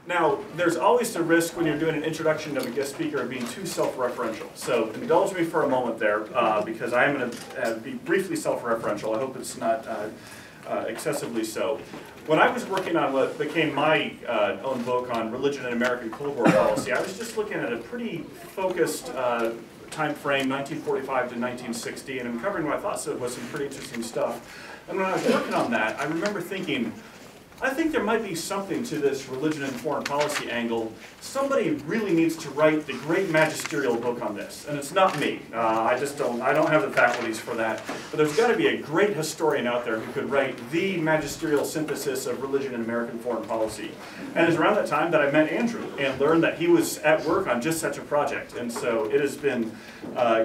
Now, there's always the risk when you're doing an introduction of a guest speaker of being too self-referential. So indulge me for a moment there, because I am going to be briefly self-referential. I hope it's not excessively so. When I was working on what became my own book on religion and American Cold War policy, I was just looking at a pretty focused time frame, 1945 to 1960, and I'm covering what I thought was some pretty interesting stuff. And when I was working on that, I remember thinking, I think there might be something to this religion and foreign policy angle. Somebody really needs to write the great magisterial book on this, and it's not me. I don't have the faculties for that. But there's got to be a great historian out there who could write the magisterial synthesis of religion and American foreign policy. And it's around that time that I met Andrew and learned that he was at work on just such a project. And so it has been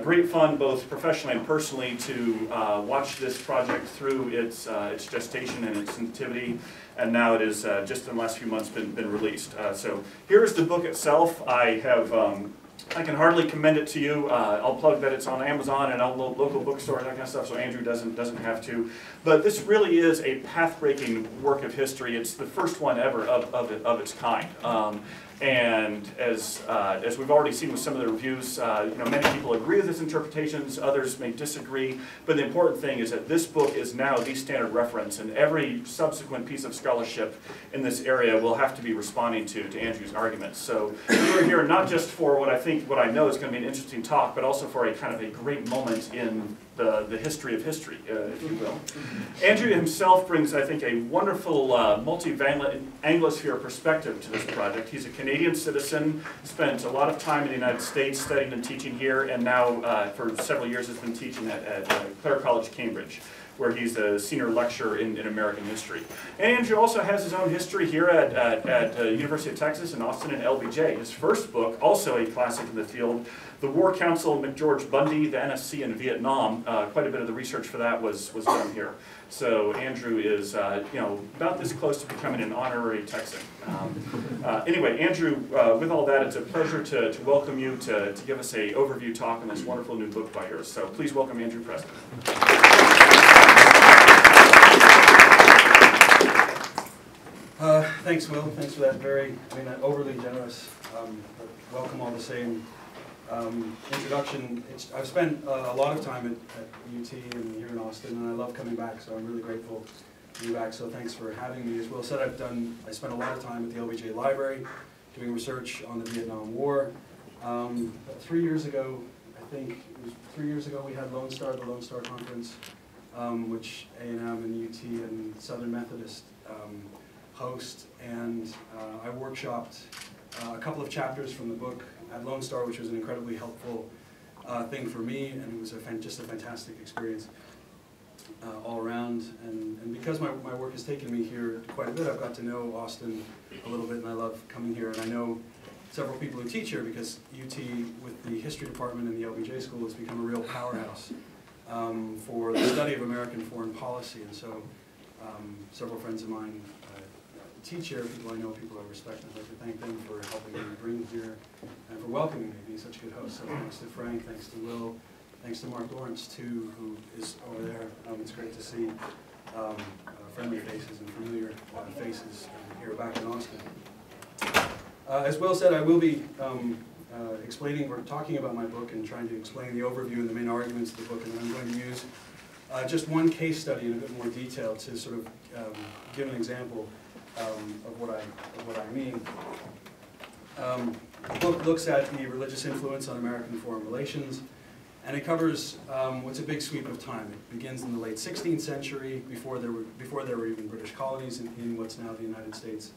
great fun, both professionally and personally, to watch this project through its gestation and its nativity. And now it is just in the last few months been released. So here is the book itself. I can hardly commend it to you. I'll plug that it's on Amazon and all local bookstores, that kind of stuff, so Andrew doesn't have to. But this really is a path-breaking work of history. It's the first one ever of its kind. And as we've already seen with some of the reviews, many people agree with its interpretations, others may disagree, but the important thing is that this book is now the standard reference, and every subsequent piece of scholarship in this area will have to be responding to Andrew's arguments. So we're here not just for what I know is going to be an interesting talk, but also for a kind of a great moment in the history of history, if you will. Andrew himself brings, I think, a wonderful multi-valent Anglosphere perspective to this project. He's a Canadian citizen, spent a lot of time in the United States studying and teaching here, and now for several years has been teaching at Clare College, Cambridge, where he's a senior lecturer in American history. And Andrew also has his own history here at University of Texas in Austin and LBJ. His first book, also a classic in the field, The War Council, McGeorge Bundy, the NSC in Vietnam. Quite a bit of the research for that was done here. So Andrew is about this close to becoming an honorary Texan. Anyway, Andrew, with all that, it's a pleasure to welcome you to give us an overview talk on this wonderful new book by yours. So please welcome Andrew Preston. Thanks, Will. Thanks for that not overly generous, but welcome all the same introduction. I've spent a lot of time at UT and here in Austin, and I love coming back, so I'm really grateful to be back. So thanks for having me. As Will said, I spent a lot of time at the LBJ Library doing research on the Vietnam War. 3 years ago, I think it was 3 years ago, we had the Lone Star Conference, which A&M and UT and Southern Methodist host, and I workshopped a couple of chapters from the book at Lone Star, which was an incredibly helpful thing for me, and it was just a fantastic experience all around. And because my work has taken me here quite a bit, I've got to know Austin a little bit, and I love coming here. And I know several people who teach here because UT, with the history department in the LBJ school, has become a real powerhouse for the study of American foreign policy. And so several friends of mine teach here, people I know, people I respect, and I'd like to thank them for helping me bring here and for welcoming me, being such a good host. So thanks to Frank, thanks to Will, thanks to Mark Lawrence too, who is over there. It's great to see friendly faces and familiar faces here back in Austin. As Will said, I will be explaining or talking about my book and trying to explain the overview and the main arguments of the book, and I'm going to use just one case study in a bit more detail to sort of give an example of what I mean. The book looks at the religious influence on American foreign relations, and it covers what's a big sweep of time. It begins in the late 16th century, before there were even British colonies in what's now the United States,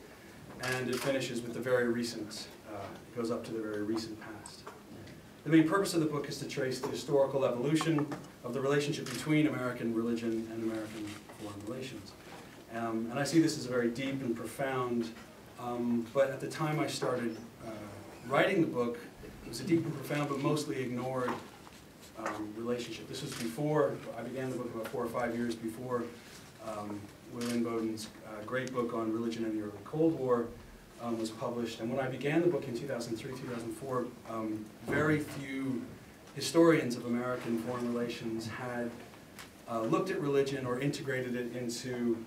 and it finishes with the very recent. It goes up to the very recent past. The main purpose of the book is to trace the historical evolution of the relationship between American religion and American foreign relations. And I see this as a very deep and profound, but at the time I started writing the book, it was a deep and profound but mostly ignored relationship. This was before, I began the book about 4 or 5 years before William Bowden's great book on religion and the early Cold War was published. And when I began the book in 2003, 2004, very few historians of American foreign relations had looked at religion or integrated it into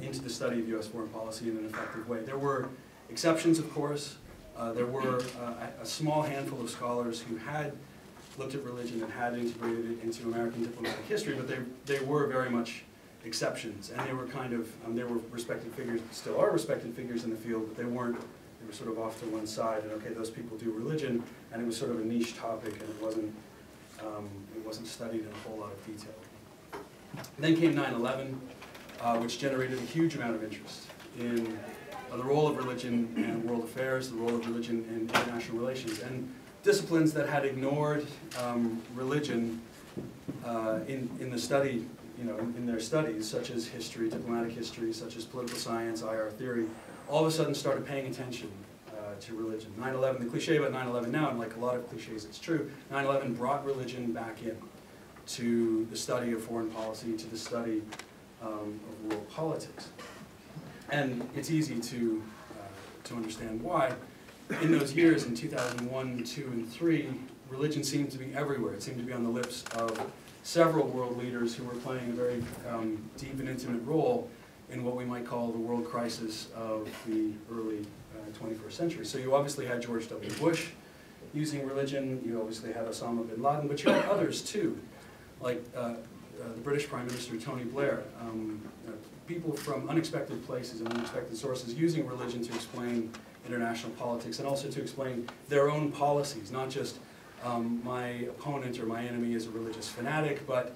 into the study of U.S. foreign policy in an effective way. There were exceptions, of course. There were a small handful of scholars who had looked at religion and had integrated it into American diplomatic history, but they were very much exceptions, and they were kind of, they were respected figures, still are respected figures in the field, but they were sort of off to one side, and okay, those people do religion, and it was sort of a niche topic, and it wasn't studied in a whole lot of detail. Then came 9/11, which generated a huge amount of interest in the role of religion in world affairs, the role of religion in international relations, and disciplines that had ignored religion in the study, in their studies, such as history, diplomatic history, such as political science, IR theory, all of a sudden started paying attention to religion. 9/11, the cliche about 9/11 now, and like a lot of cliches, it's true, 9/11 brought religion back in to the study of foreign policy, to the study of world politics. And it's easy to understand why. In those years, in 2001, 2, and 3, religion seemed to be everywhere. It seemed to be on the lips of several world leaders who were playing a very deep and intimate role in what we might call the world crisis of the early 21st century. So you obviously had George W. Bush using religion, you obviously had Osama bin Laden, but you had others too, like the British Prime Minister Tony Blair, people from unexpected places and unexpected sources using religion to explain international politics and also to explain their own policies, not just my opponent or my enemy is a religious fanatic, but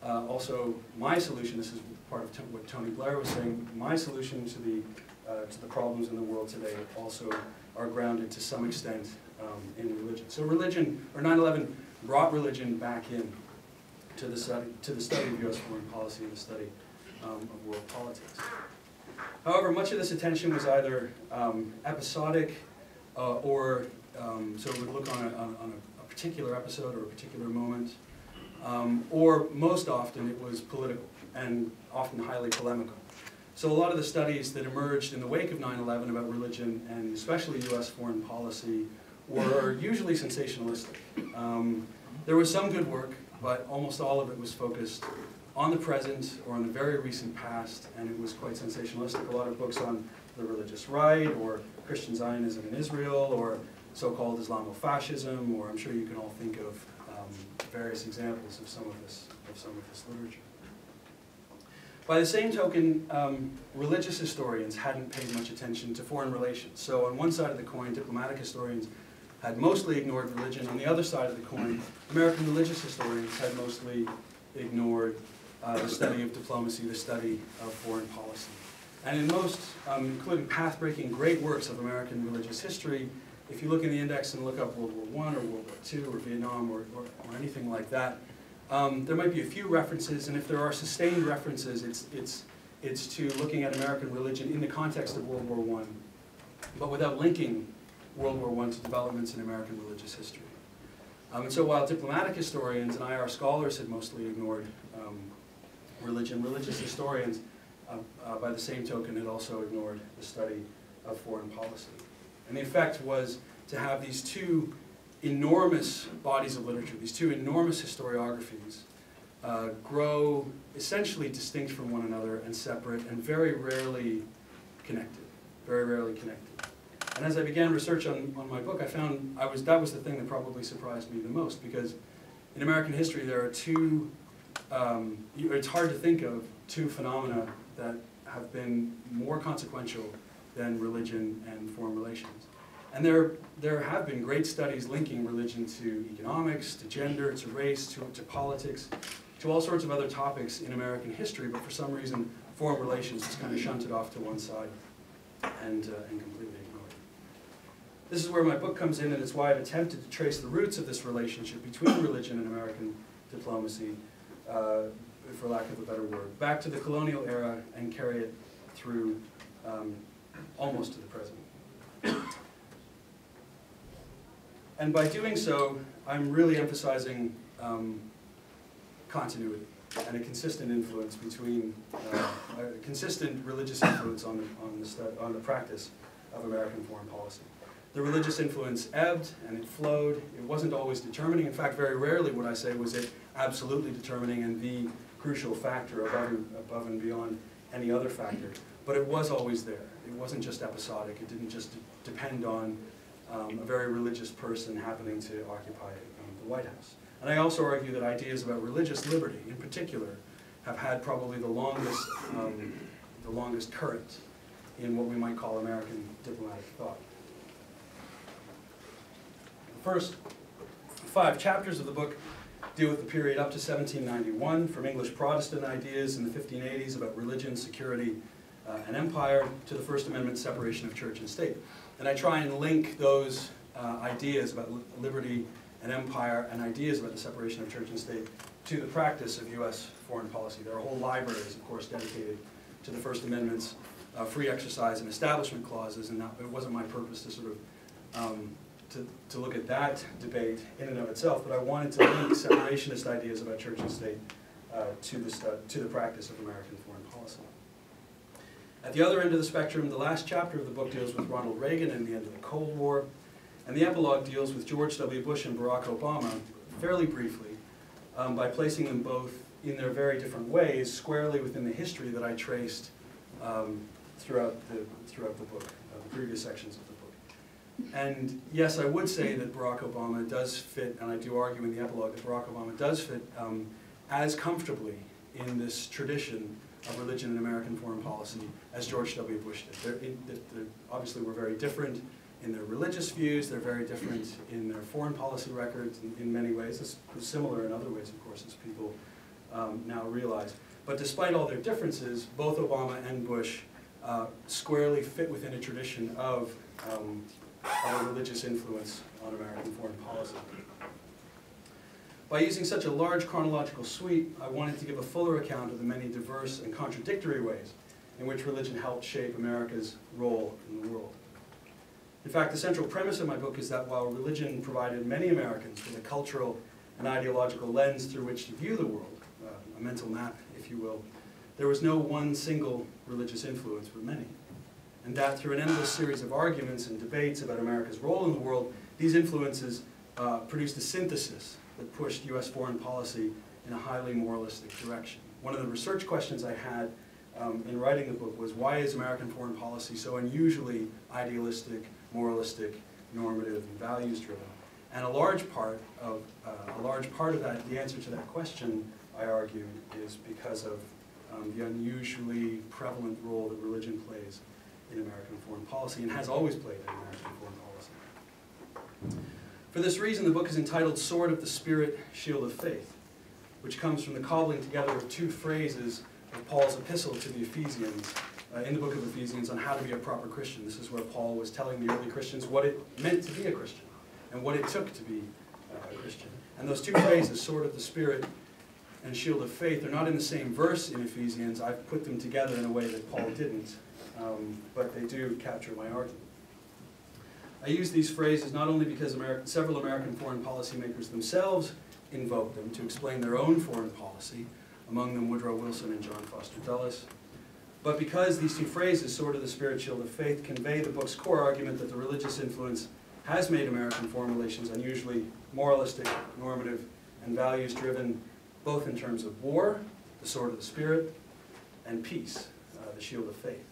also my solution, this is part of what Tony Blair was saying, my solution to the problems in the world today also are grounded to some extent in religion. So religion, or 9/11 brought religion back in to the study of U.S. foreign policy and the study of world politics. However, much of this attention was either episodic or so it would look on a particular episode or a particular moment, or most often it was political and often highly polemical. So a lot of the studies that emerged in the wake of 9/11 about religion and especially U.S. foreign policy were usually sensationalistic. There was some good work, but almost all of it was focused on the present or on the very recent past, and it was quite sensationalistic. A lot of books on the religious right, or Christian Zionism in Israel, or so-called Islamofascism, or I'm sure you can all think of various examples of some of this literature. By the same token, religious historians hadn't paid much attention to foreign relations. So on one side of the coin, diplomatic historians had mostly ignored religion. On the other side of the coin, American religious historians had mostly ignored the study of diplomacy, the study of foreign policy. And in most, including path-breaking great works of American religious history, if you look in the index and look up World War I or World War II or Vietnam or anything like that, there might be a few references, and if there are sustained references, it's to looking at American religion in the context of World War I, but without linking World War I to developments in American religious history. And so while diplomatic historians and IR scholars had mostly ignored religion, religious historians, by the same token, had also ignored the study of foreign policy. And the effect was to have these two enormous bodies of literature, these two enormous historiographies, grow essentially distinct from one another and separate and very rarely connected, very rarely connected. And as I began research on my book, I found that was the thing that probably surprised me the most, because in American history there are two, it's hard to think of two phenomena that have been more consequential than religion and foreign relations. And there have been great studies linking religion to economics, to gender, to race, to politics, to all sorts of other topics in American history, but for some reason foreign relations is kind of shunted off to one side and completely ignored. This is where my book comes in, and it's why I've attempted to trace the roots of this relationship between religion and American diplomacy, for lack of a better word, back to the colonial era and carry it through almost to the present. And by doing so, I'm really emphasizing continuity and a consistent influence between, a consistent religious influence on the practice of American foreign policy. The religious influence ebbed and it flowed. It wasn't always determining. In fact, very rarely would I say was it absolutely determining and the crucial factor above and beyond any other factor, but it was always there. It wasn't just episodic. It didn't just depend on a very religious person happening to occupy the White House. And I also argue that ideas about religious liberty, in particular, have had probably the longest current in what we might call American diplomatic thought. The first 5 chapters of the book deal with the period up to 1791, from English Protestant ideas in the 1580s about religion, security, and empire, to the First Amendment separation of church and state. And I try and link those ideas about liberty and empire and ideas about the separation of church and state to the practice of U.S. foreign policy. There are whole libraries, of course, dedicated to the First Amendment's free exercise and establishment clauses, and it wasn't my purpose to sort of to look at that debate in and of itself, but I wanted to link separationist ideas about church and state to the practice of American foreign policy. At the other end of the spectrum, the last chapter of the book deals with Ronald Reagan and the end of the Cold War, and the epilogue deals with George W. Bush and Barack Obama, fairly briefly, by placing them both in their very different ways, squarely within the history that I traced throughout the book, the previous sections of the book. And yes, I would say that Barack Obama does fit, and I do argue in the epilogue that Barack Obama does fit as comfortably in this tradition of religion in American foreign policy as George W. Bush did. Obviously, we're very different in their religious views. They're very different in their foreign policy records in many ways. It's similar in other ways, of course, as people now realize. But despite all their differences, both Obama and Bush squarely fit within a tradition of a religious influence on American foreign policy. By using such a large chronological sweep, I wanted to give a fuller account of the many diverse and contradictory ways in which religion helped shape America's role in the world. In fact, the central premise of my book is that while religion provided many Americans with a cultural and ideological lens through which to view the world, a mental map, if you will, there was no one single religious influence for many. And that through an endless series of arguments and debates about America's role in the world, these influences produced a synthesis that pushed U.S. foreign policy in a highly moralistic direction. One of the research questions I had in writing the book was, why is American foreign policy so unusually idealistic, moralistic, normative, and values-driven? And a large part of that, the answer to that question, I argue, is because of the unusually prevalent role that religion plays in American foreign policy, and has always played in American foreign policy. For this reason, the book is entitled Sword of the Spirit, Shield of Faith, which comes from the cobbling together of 2 phrases of Paul's epistle to the Ephesians, in the book of Ephesians, on how to be a proper Christian. This is where Paul was telling the early Christians what it meant to be a Christian, and what it took to be a Christian. And those 2 phrases, Sword of the Spirit and Shield of Faith, are not in the same verse in Ephesians. I've put them together in a way that Paul didn't, but they do capture my argument. I use these phrases not only because several American foreign policymakers themselves invoked them to explain their own foreign policy, among them Woodrow Wilson and John Foster Dulles, but because these 2 phrases, Sword of the Spirit, Shield of Faith, convey the book's core argument that the religious influence has made American foreign relations unusually moralistic, normative, and values-driven, both in terms of war, the Sword of the Spirit, and peace, the Shield of Faith.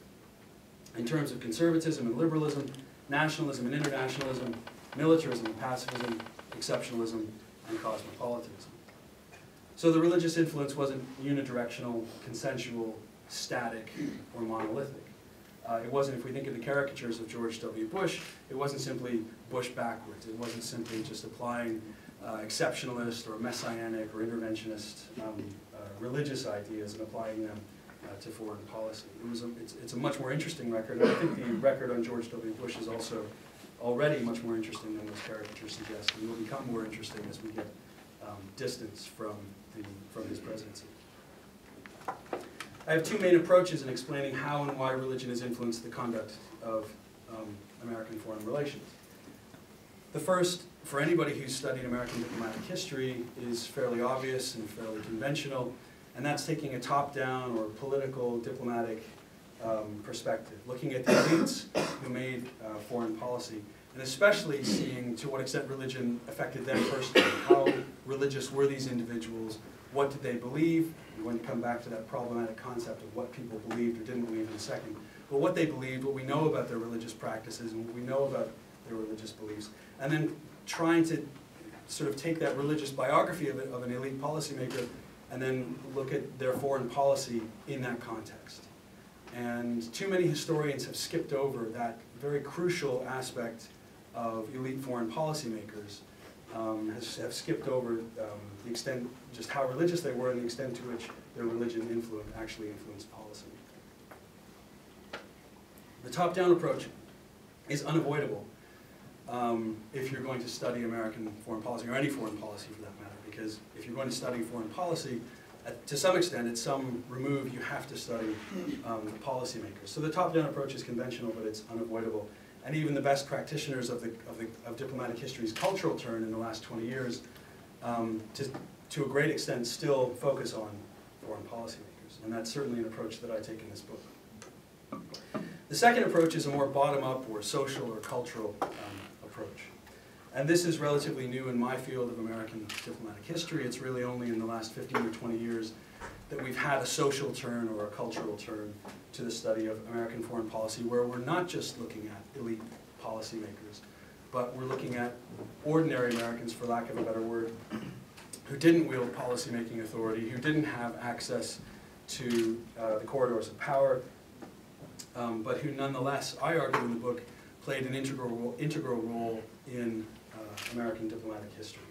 In terms of conservatism and liberalism, nationalism and internationalism, militarism and pacifism, exceptionalism, and cosmopolitanism. So the religious influence wasn't unidirectional, consensual, static, or monolithic. It wasn't, if we think of the caricatures of George W. Bush, it wasn't simply Bush backwards. It wasn't simply just applying exceptionalist or messianic or interventionist religious ideas and applying them to foreign policy. It's a much more interesting record, and I think the record on George W. Bush is also already much more interesting than those caricatures suggest, and will become more interesting as we get distance from his presidency. I have 2 main approaches in explaining how and why religion has influenced the conduct of American foreign relations. The first, for anybody who's studied American diplomatic history, is fairly obvious and fairly conventional, and that's taking a top-down or political diplomatic perspective, looking at the elites who made foreign policy, and especially seeing to what extent religion affected them personally. How religious were these individuals? What did they believe? We're going to come back to that problematic concept of what people believed or didn't believe in a second. But what they believed, what we know about their religious practices, and what we know about their religious beliefs, and then trying to sort of take that religious biography of an elite policymaker and then look at their foreign policy in that context. And too many historians have skipped over that very crucial aspect of elite foreign policymakers, have skipped over the extent, just how religious they were and the extent to which their religion actually influenced policy. The top-down approach is unavoidable if you're going to study American foreign policy, or any foreign policy for that matter, because if you're going to study foreign policy, to some extent, at some remove, you have to study the policymakers. So the top-down approach is conventional, but it's unavoidable. And even the best practitioners of diplomatic history's cultural turn in the last 20 years, to a great extent, still focus on foreign policymakers. And that's certainly an approach that I take in this book. The second approach is a more bottom-up or social or cultural approach. And this is relatively new in my field of American diplomatic history. It's really only in the last 15 or 20 years that we've had a social turn or a cultural turn to the study of American foreign policy, where we're not just looking at elite policymakers, but we're looking at ordinary Americans, for lack of a better word, who didn't wield policymaking authority, who didn't have access to the corridors of power, but who nonetheless, I argue in the book, played an integral role in American diplomatic history.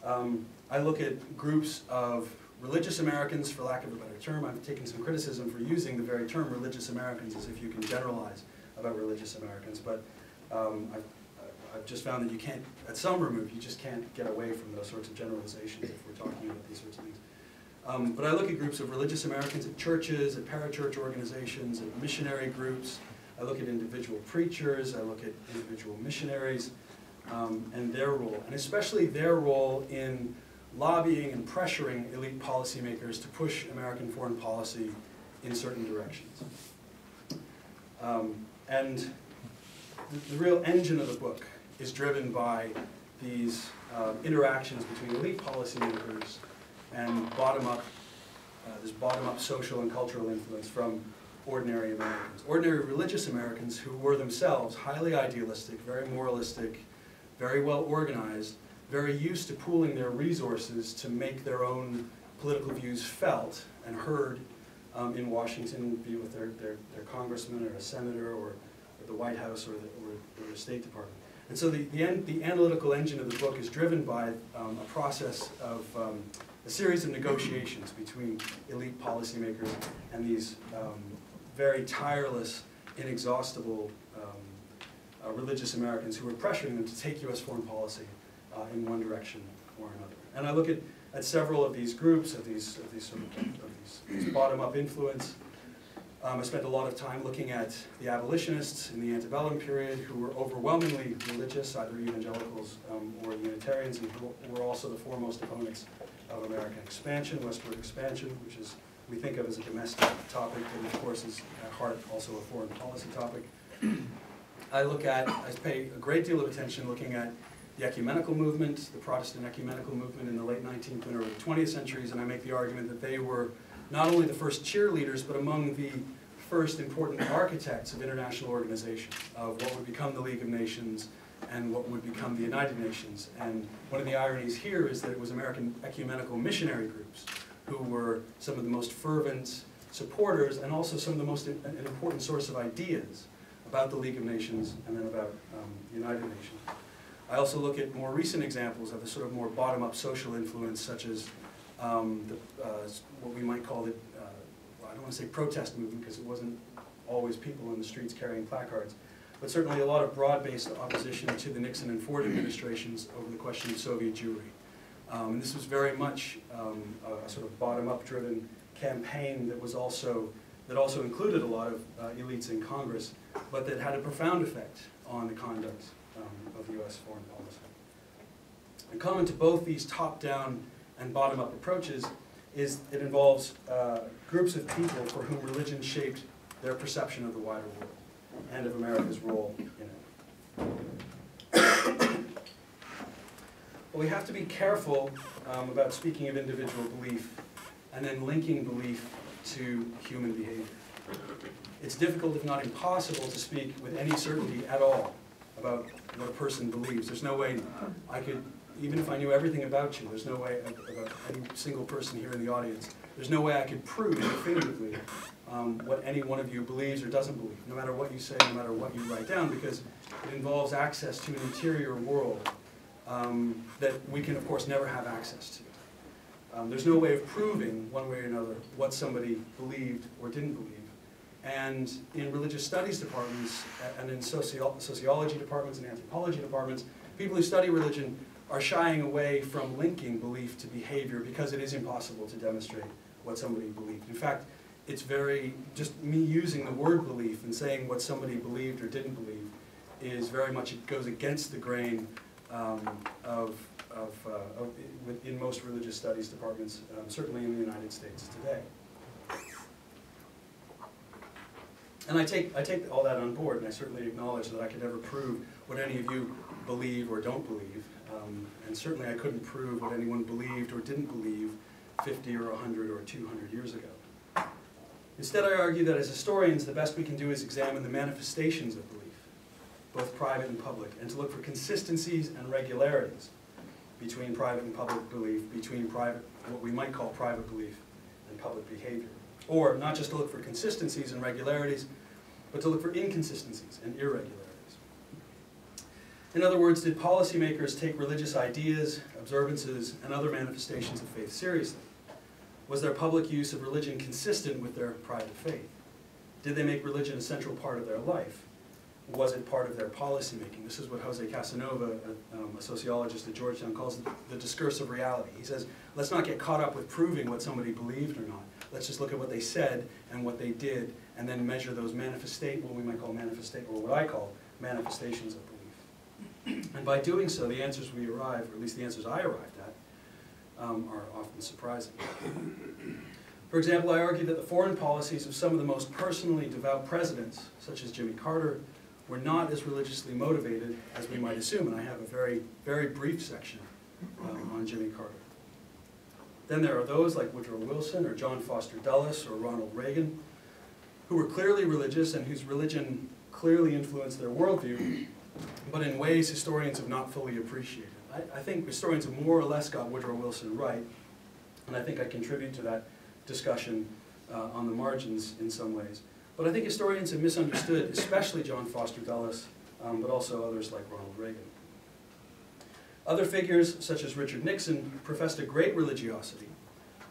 I look at groups of religious Americans, for lack of a better term. I've taken some criticism for using the very term religious Americans as if you can generalize about religious Americans, but I've just found that you can't, at some remove, you just can't get away from those sorts of generalizations if we're talking about these sorts of things. But I look at groups of religious Americans at churches, at parachurch organizations, at missionary groups. I look at individual preachers, I look at individual missionaries, and their role, and especially their role in lobbying and pressuring elite policymakers to push American foreign policy in certain directions. And the real engine of the book is driven by these interactions between elite policymakers and this bottom-up social and cultural influence from ordinary Americans. Ordinary religious Americans who were themselves highly idealistic, very moralistic, very well organized, very used to pooling their resources to make their own political views felt and heard in Washington, be it with their congressman or a senator or the White House or the State Department. And so the analytical engine of the book is driven by a process of a series of negotiations between elite policymakers and these very tireless, inexhaustible religious Americans who were pressuring them to take U.S. foreign policy in one direction or another. And I look at several of these groups, of these bottom-up influence. I spent a lot of time looking at the abolitionists in the antebellum period, who were overwhelmingly religious, either evangelicals or Unitarians, and who were also the foremost opponents of American expansion, westward expansion, which is we think of as a domestic topic, but of course is at heart also a foreign policy topic. I pay a great deal of attention looking at the ecumenical movement, the Protestant ecumenical movement in the late 19th and early 20th centuries, and I make the argument that they were not only the first cheerleaders, but among the first important architects of international organization, of what would become the League of Nations and what would become the United Nations. And one of the ironies here is that it was American ecumenical missionary groups who were some of the most fervent supporters and also some of the most an important source of ideas about the League of Nations and then about the United Nations. I also look at more recent examples of the sort of more bottom-up social influence, such as what we might call the, I don't want to say protest movement, because it wasn't always people in the streets carrying placards, but certainly a lot of broad-based opposition to the Nixon and Ford administrations over the question of Soviet Jewry. And this was very much a sort of bottom-up driven campaign that also included a lot of elites in Congress, but that had a profound effect on the conduct of U.S. foreign policy. And common to both these top-down and bottom-up approaches is it involves groups of people for whom religion shaped their perception of the wider world and of America's role in it. Well, we have to be careful about speaking of individual belief and then linking belief to human behavior. It's difficult, if not impossible, to speak with any certainty at all about what a person believes. There's no way I could, even if I knew everything about you, there's no way about any single person here in the audience, there's no way I could prove definitively what any one of you believes or doesn't believe, no matter what you say, no matter what you write down, because it involves access to an interior world that we can, of course, never have access to. There's no way of proving, one way or another, what somebody believed or didn't believe. And in religious studies departments and in sociology departments and anthropology departments, people who study religion are shying away from linking belief to behavior because it is impossible to demonstrate what somebody believed. In fact, it's just me using the word belief and saying what somebody believed or didn't believe is very much, it goes against the grain in most religious studies departments, certainly in the United States today. And I take all that on board, and I certainly acknowledge that I could never prove what any of you believe or don't believe, and certainly I couldn't prove what anyone believed or didn't believe 50 or 100 or 200 years ago. Instead, I argue that as historians, the best we can do is examine the manifestations of belief, both private and public, and to look for consistencies and regularities between private and public belief, between what we might call private belief and public behavior. Or not just to look for consistencies and regularities, but to look for inconsistencies and irregularities. In other words, did policymakers take religious ideas, observances, and other manifestations of faith seriously? Was their public use of religion consistent with their private faith? Did they make religion a central part of their life? Was it part of their policymaking? This is what Jose Casanova, a sociologist at Georgetown, calls the discursive reality. He says, let's not get caught up with proving what somebody believed or not. Let's just look at what they said and what they did, and then measure those what we might call or what I call manifestations of belief. And by doing so, the answers we arrive, or at least the answers I arrived at, are often surprising. For example, I argue that the foreign policies of some of the most personally devout presidents, such as Jimmy Carter, were not as religiously motivated as we might assume, and I have a very, very brief section on Jimmy Carter. Then there are those like Woodrow Wilson or John Foster Dulles or Ronald Reagan, who were clearly religious and whose religion clearly influenced their worldview, but in ways historians have not fully appreciated. I think historians have more or less got Woodrow Wilson right, and I think I contribute to that discussion on the margins in some ways. But I think historians have misunderstood, especially John Foster Dulles, but also others like Ronald Reagan. Other figures, such as Richard Nixon, professed a great religiosity,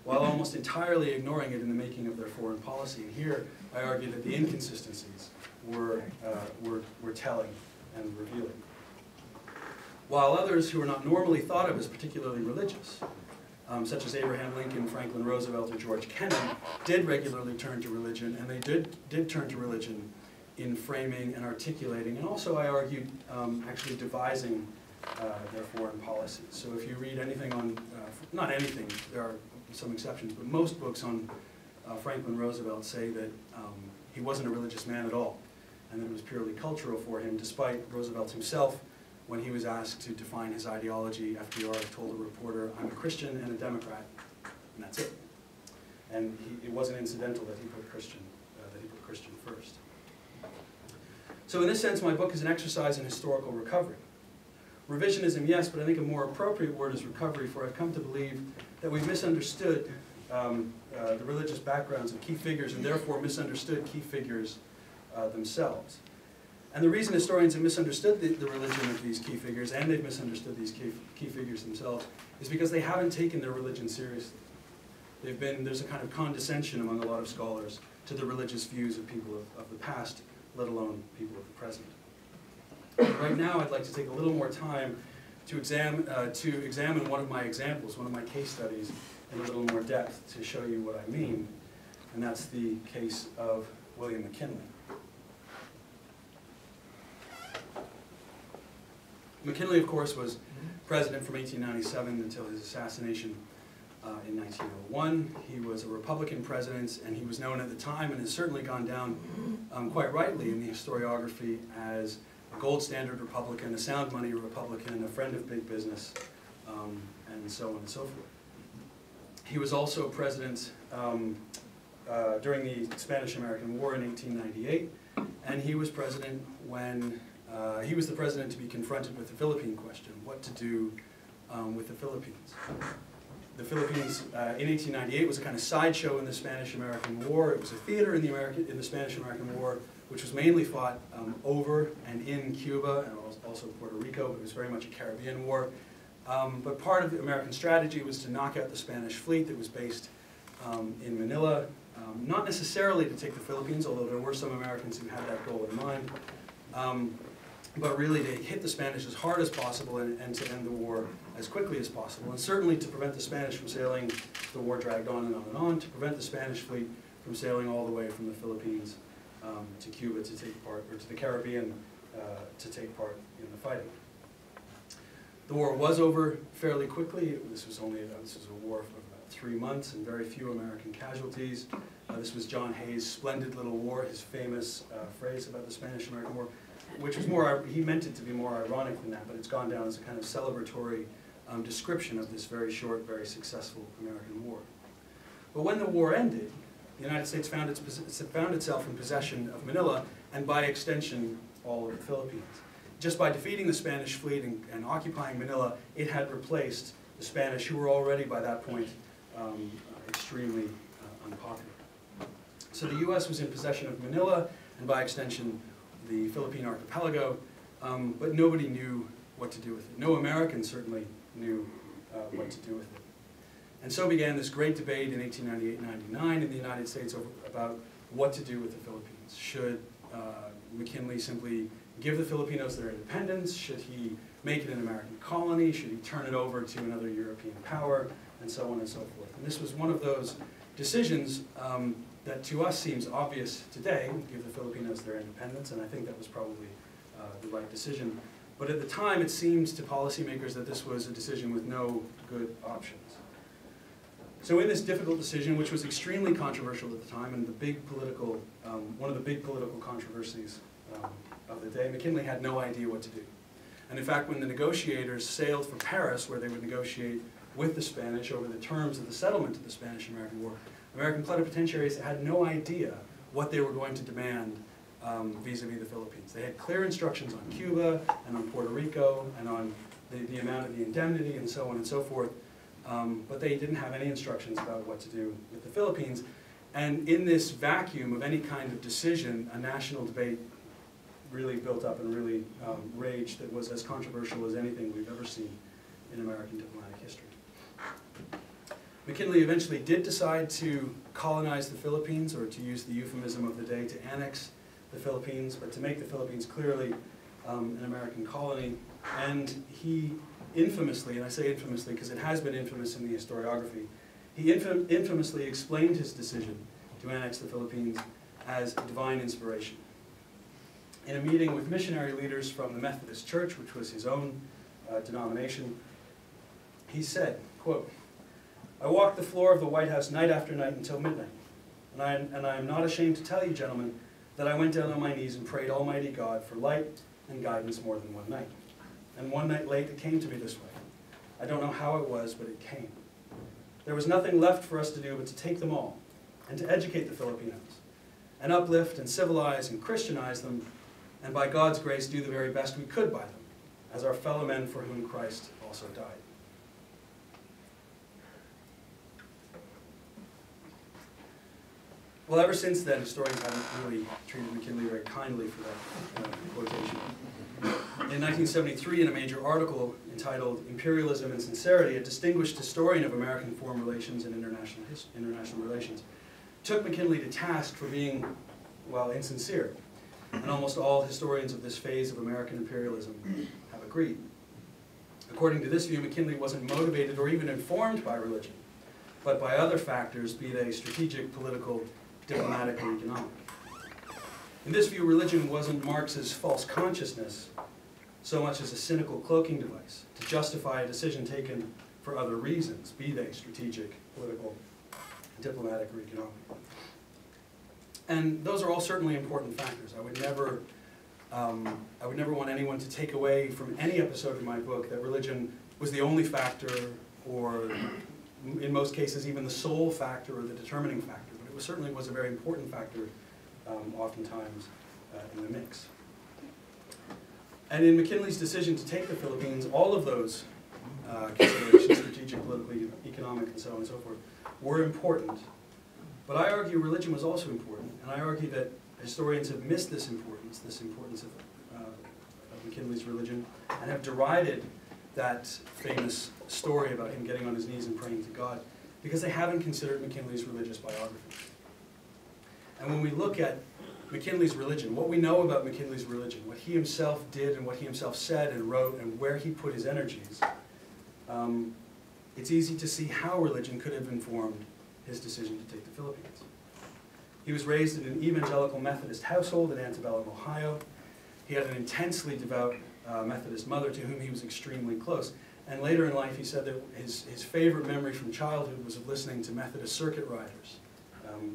while almost entirely ignoring it in the making of their foreign policy. And here, I argue that the inconsistencies were telling and revealing. While others who are not normally thought of as particularly religious, such as Abraham Lincoln, Franklin Roosevelt, or George Kennan, did regularly turn to religion, and they did turn to religion in framing and articulating, and also, I argued, actually devising their foreign policies. So if you read anything on, not anything, there are some exceptions, but most books on Franklin Roosevelt say that he wasn't a religious man at all, and that it was purely cultural for him, despite Roosevelt himself, when he was asked to define his ideology, FDR told a reporter, "I'm a Christian and a Democrat," and that's it. And it wasn't incidental that he put Christian first. So in this sense, my book is an exercise in historical recovery. Revisionism, yes, but I think a more appropriate word is recovery, for I've come to believe that we've misunderstood the religious backgrounds of key figures, and therefore misunderstood key figures themselves. And the reason historians have misunderstood the religion of these key figures, and they've misunderstood these key figures themselves, is because they haven't taken their religion seriously. There's a kind of condescension among a lot of scholars to the religious views of people of the past, let alone people of the present. Right now, I'd like to take a little more time to examine one of my examples, one of my case studies, in a little more depth to show you what I mean, and that's the case of William McKinley. McKinley, of course, was president from 1897 until his assassination in 1901. He was a Republican president, and he was known at the time, and has certainly gone down quite rightly in the historiography, as a gold standard Republican, a sound money Republican, a friend of big business, and so on and so forth. He was also president during the Spanish-American War in 1898, and he was president when he was the president to be confronted with the Philippine question, what to do with the Philippines. The Philippines in 1898 was a kind of sideshow in the Spanish-American War. It was a theater in the Spanish-American War, which was mainly fought over and in Cuba and also Puerto Rico, but it was very much a Caribbean war. But part of the American strategy was to knock out the Spanish fleet that was based in Manila, not necessarily to take the Philippines, although there were some Americans who had that goal in mind, but really to hit the Spanish as hard as possible and to end the war as quickly as possible, and certainly to prevent the Spanish from sailing. The war dragged on and on and on, to prevent the Spanish fleet from sailing all the way from the Philippines to Cuba to take part, or to the Caribbean to take part in the fighting. The war was over fairly quickly. This was a war for about 3 months and very few American casualties. This was John Hay's splendid little war, his famous phrase about the Spanish-American War, which was more, he meant it to be more ironic than that, but it's gone down as a kind of celebratory description of this very short, very successful American war. But when the war ended, the United States found itself in possession of Manila, and by extension, all of the Philippines. Just by defeating the Spanish fleet and occupying Manila, it had replaced the Spanish, who were already by that point extremely unpopular. So the U.S. was in possession of Manila, and by extension, the Philippine archipelago, but nobody knew what to do with it. No American certainly knew what to do with it. And so began this great debate in 1898-99 in the United States about what to do with the Philippines. Should McKinley simply give the Filipinos their independence? Should he make it an American colony? Should he turn it over to another European power? And so on and so forth. And this was one of those decisions that to us seems obvious today, give the Filipinos their independence, and I think that was probably the right decision. But at the time, it seemed to policymakers that this was a decision with no good options. So in this difficult decision, which was extremely controversial at the time, and the big political, one of the big political controversies of the day, McKinley had no idea what to do. And in fact, when the negotiators sailed for Paris, where they would negotiate with the Spanish over the terms of the settlement of the Spanish-American War, American plenipotentiaries had no idea what they were going to demand vis-a-vis the Philippines. They had clear instructions on Cuba and on Puerto Rico and on the amount of the indemnity and so on and so forth, but they didn't have any instructions about what to do with the Philippines. And in this vacuum of any kind of decision, a national debate really built up and really raged that was as controversial as anything we've ever seen in American diplomatic history. McKinley eventually did decide to colonize the Philippines, or to use the euphemism of the day, to annex the Philippines, but to make the Philippines clearly an American colony. And he infamously, and I say infamously because it has been infamous in the historiography, he infamously explained his decision to annex the Philippines as a divine inspiration. In a meeting with missionary leaders from the Methodist Church, which was his own denomination, he said, quote, "I walked the floor of the White House night after night until midnight, and I am not ashamed to tell you, gentlemen, that I went down on my knees and prayed Almighty God for light and guidance more than one night. And one night late, it came to me this way. I don't know how it was, but it came. There was nothing left for us to do but to take them all, and to educate the Filipinos, and uplift and civilize and Christianize them, and by God's grace do the very best we could by them, as our fellow men for whom Christ also died." Well, ever since then, historians haven't really treated McKinley very kindly for that quotation. In 1973, in a major article entitled "Imperialism and Sincerity," a distinguished historian of American foreign relations and international relations took McKinley to task for being, well, insincere. And almost all historians of this phase of American imperialism have agreed. According to this view, McKinley wasn't motivated or even informed by religion, but by other factors, be they strategic, political, diplomatic, or economic. In this view, religion wasn't Marx's false consciousness so much as a cynical cloaking device to justify a decision taken for other reasons, be they strategic, political, diplomatic, or economic. And those are all certainly important factors. I would never I would never want anyone to take away from any episode of my book that religion was the only factor, or in most cases even the sole factor or the determining factor, but it certainly was a very important factor oftentimes in the mix. And in McKinley's decision to take the Philippines, all of those considerations, strategic, political, economic, and so on and so forth, were important. But I argue religion was also important, and I argue that historians have missed this importance of McKinley's religion, and have derided that famous story about him getting on his knees and praying to God, because they haven't considered McKinley's religious biography. And when we look at McKinley's religion, what we know about McKinley's religion, what he himself did and what he himself said and wrote and where he put his energies, it's easy to see how religion could have informed his decision to take the Philippines. He was raised in an evangelical Methodist household in Antebellum, Ohio. He had an intensely devout Methodist mother to whom he was extremely close. And later in life he said that his favorite memory from childhood was of listening to Methodist circuit riders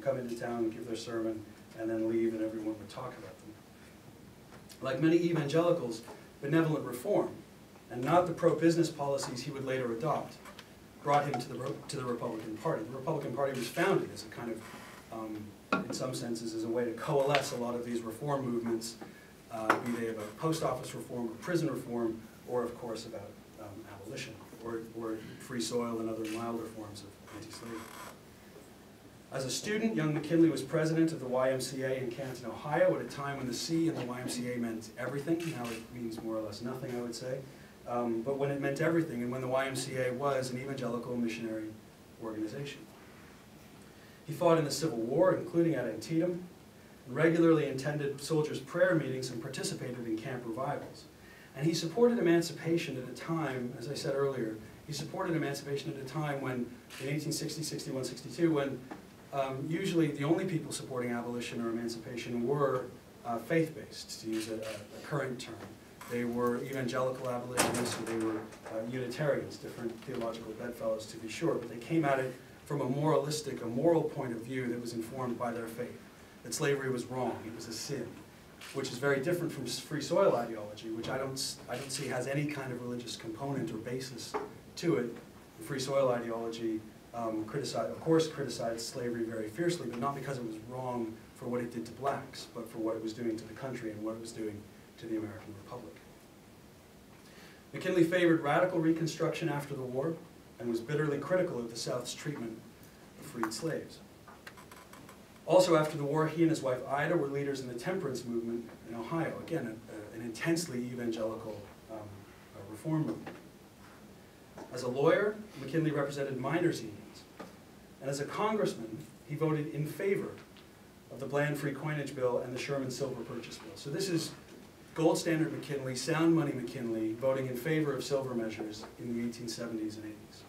come into town, give their sermon, and then leave, and everyone would talk about them. Like many evangelicals, benevolent reform, and not the pro-business policies he would later adopt, brought him to the Republican Party. The Republican Party was founded as a kind of, in some senses, as a way to coalesce a lot of these reform movements, be they about post office reform or prison reform, or of course about abolition, or free soil and other milder forms of anti-slavery. As a student, young McKinley was president of the YMCA in Canton, Ohio, at a time when the C in the YMCA meant everything. Now it means more or less nothing, I would say. But when it meant everything, and when the YMCA was an evangelical missionary organization. He fought in the Civil War, including at Antietam, and regularly attended soldiers' prayer meetings and participated in camp revivals. And he supported emancipation at a time, as I said earlier, he supported emancipation at a time when, in 1860, 61, 62, when usually the only people supporting abolition or emancipation were faith-based, to use a current term. They were evangelical abolitionists, or they were Unitarians, different theological bedfellows to be sure, but they came at it from a moralistic, a moral point of view that was informed by their faith. That slavery was wrong, it was a sin, which is very different from free soil ideology, which I don't see has any kind of religious component or basis to it. The free soil ideology criticized slavery very fiercely, but not because it was wrong for what it did to blacks, but for what it was doing to the country and what it was doing to the American Republic. McKinley favored radical Reconstruction after the war and was bitterly critical of the South's treatment of freed slaves. Also after the war, he and his wife Ida were leaders in the temperance movement in Ohio, again, an intensely evangelical reform movement. As a lawyer, McKinley represented miners' unions, and as a congressman, he voted in favor of the Bland Free Coinage Bill and the Sherman Silver Purchase Bill. So this is gold standard McKinley, sound money McKinley, voting in favor of silver measures in the 1870s and 80s.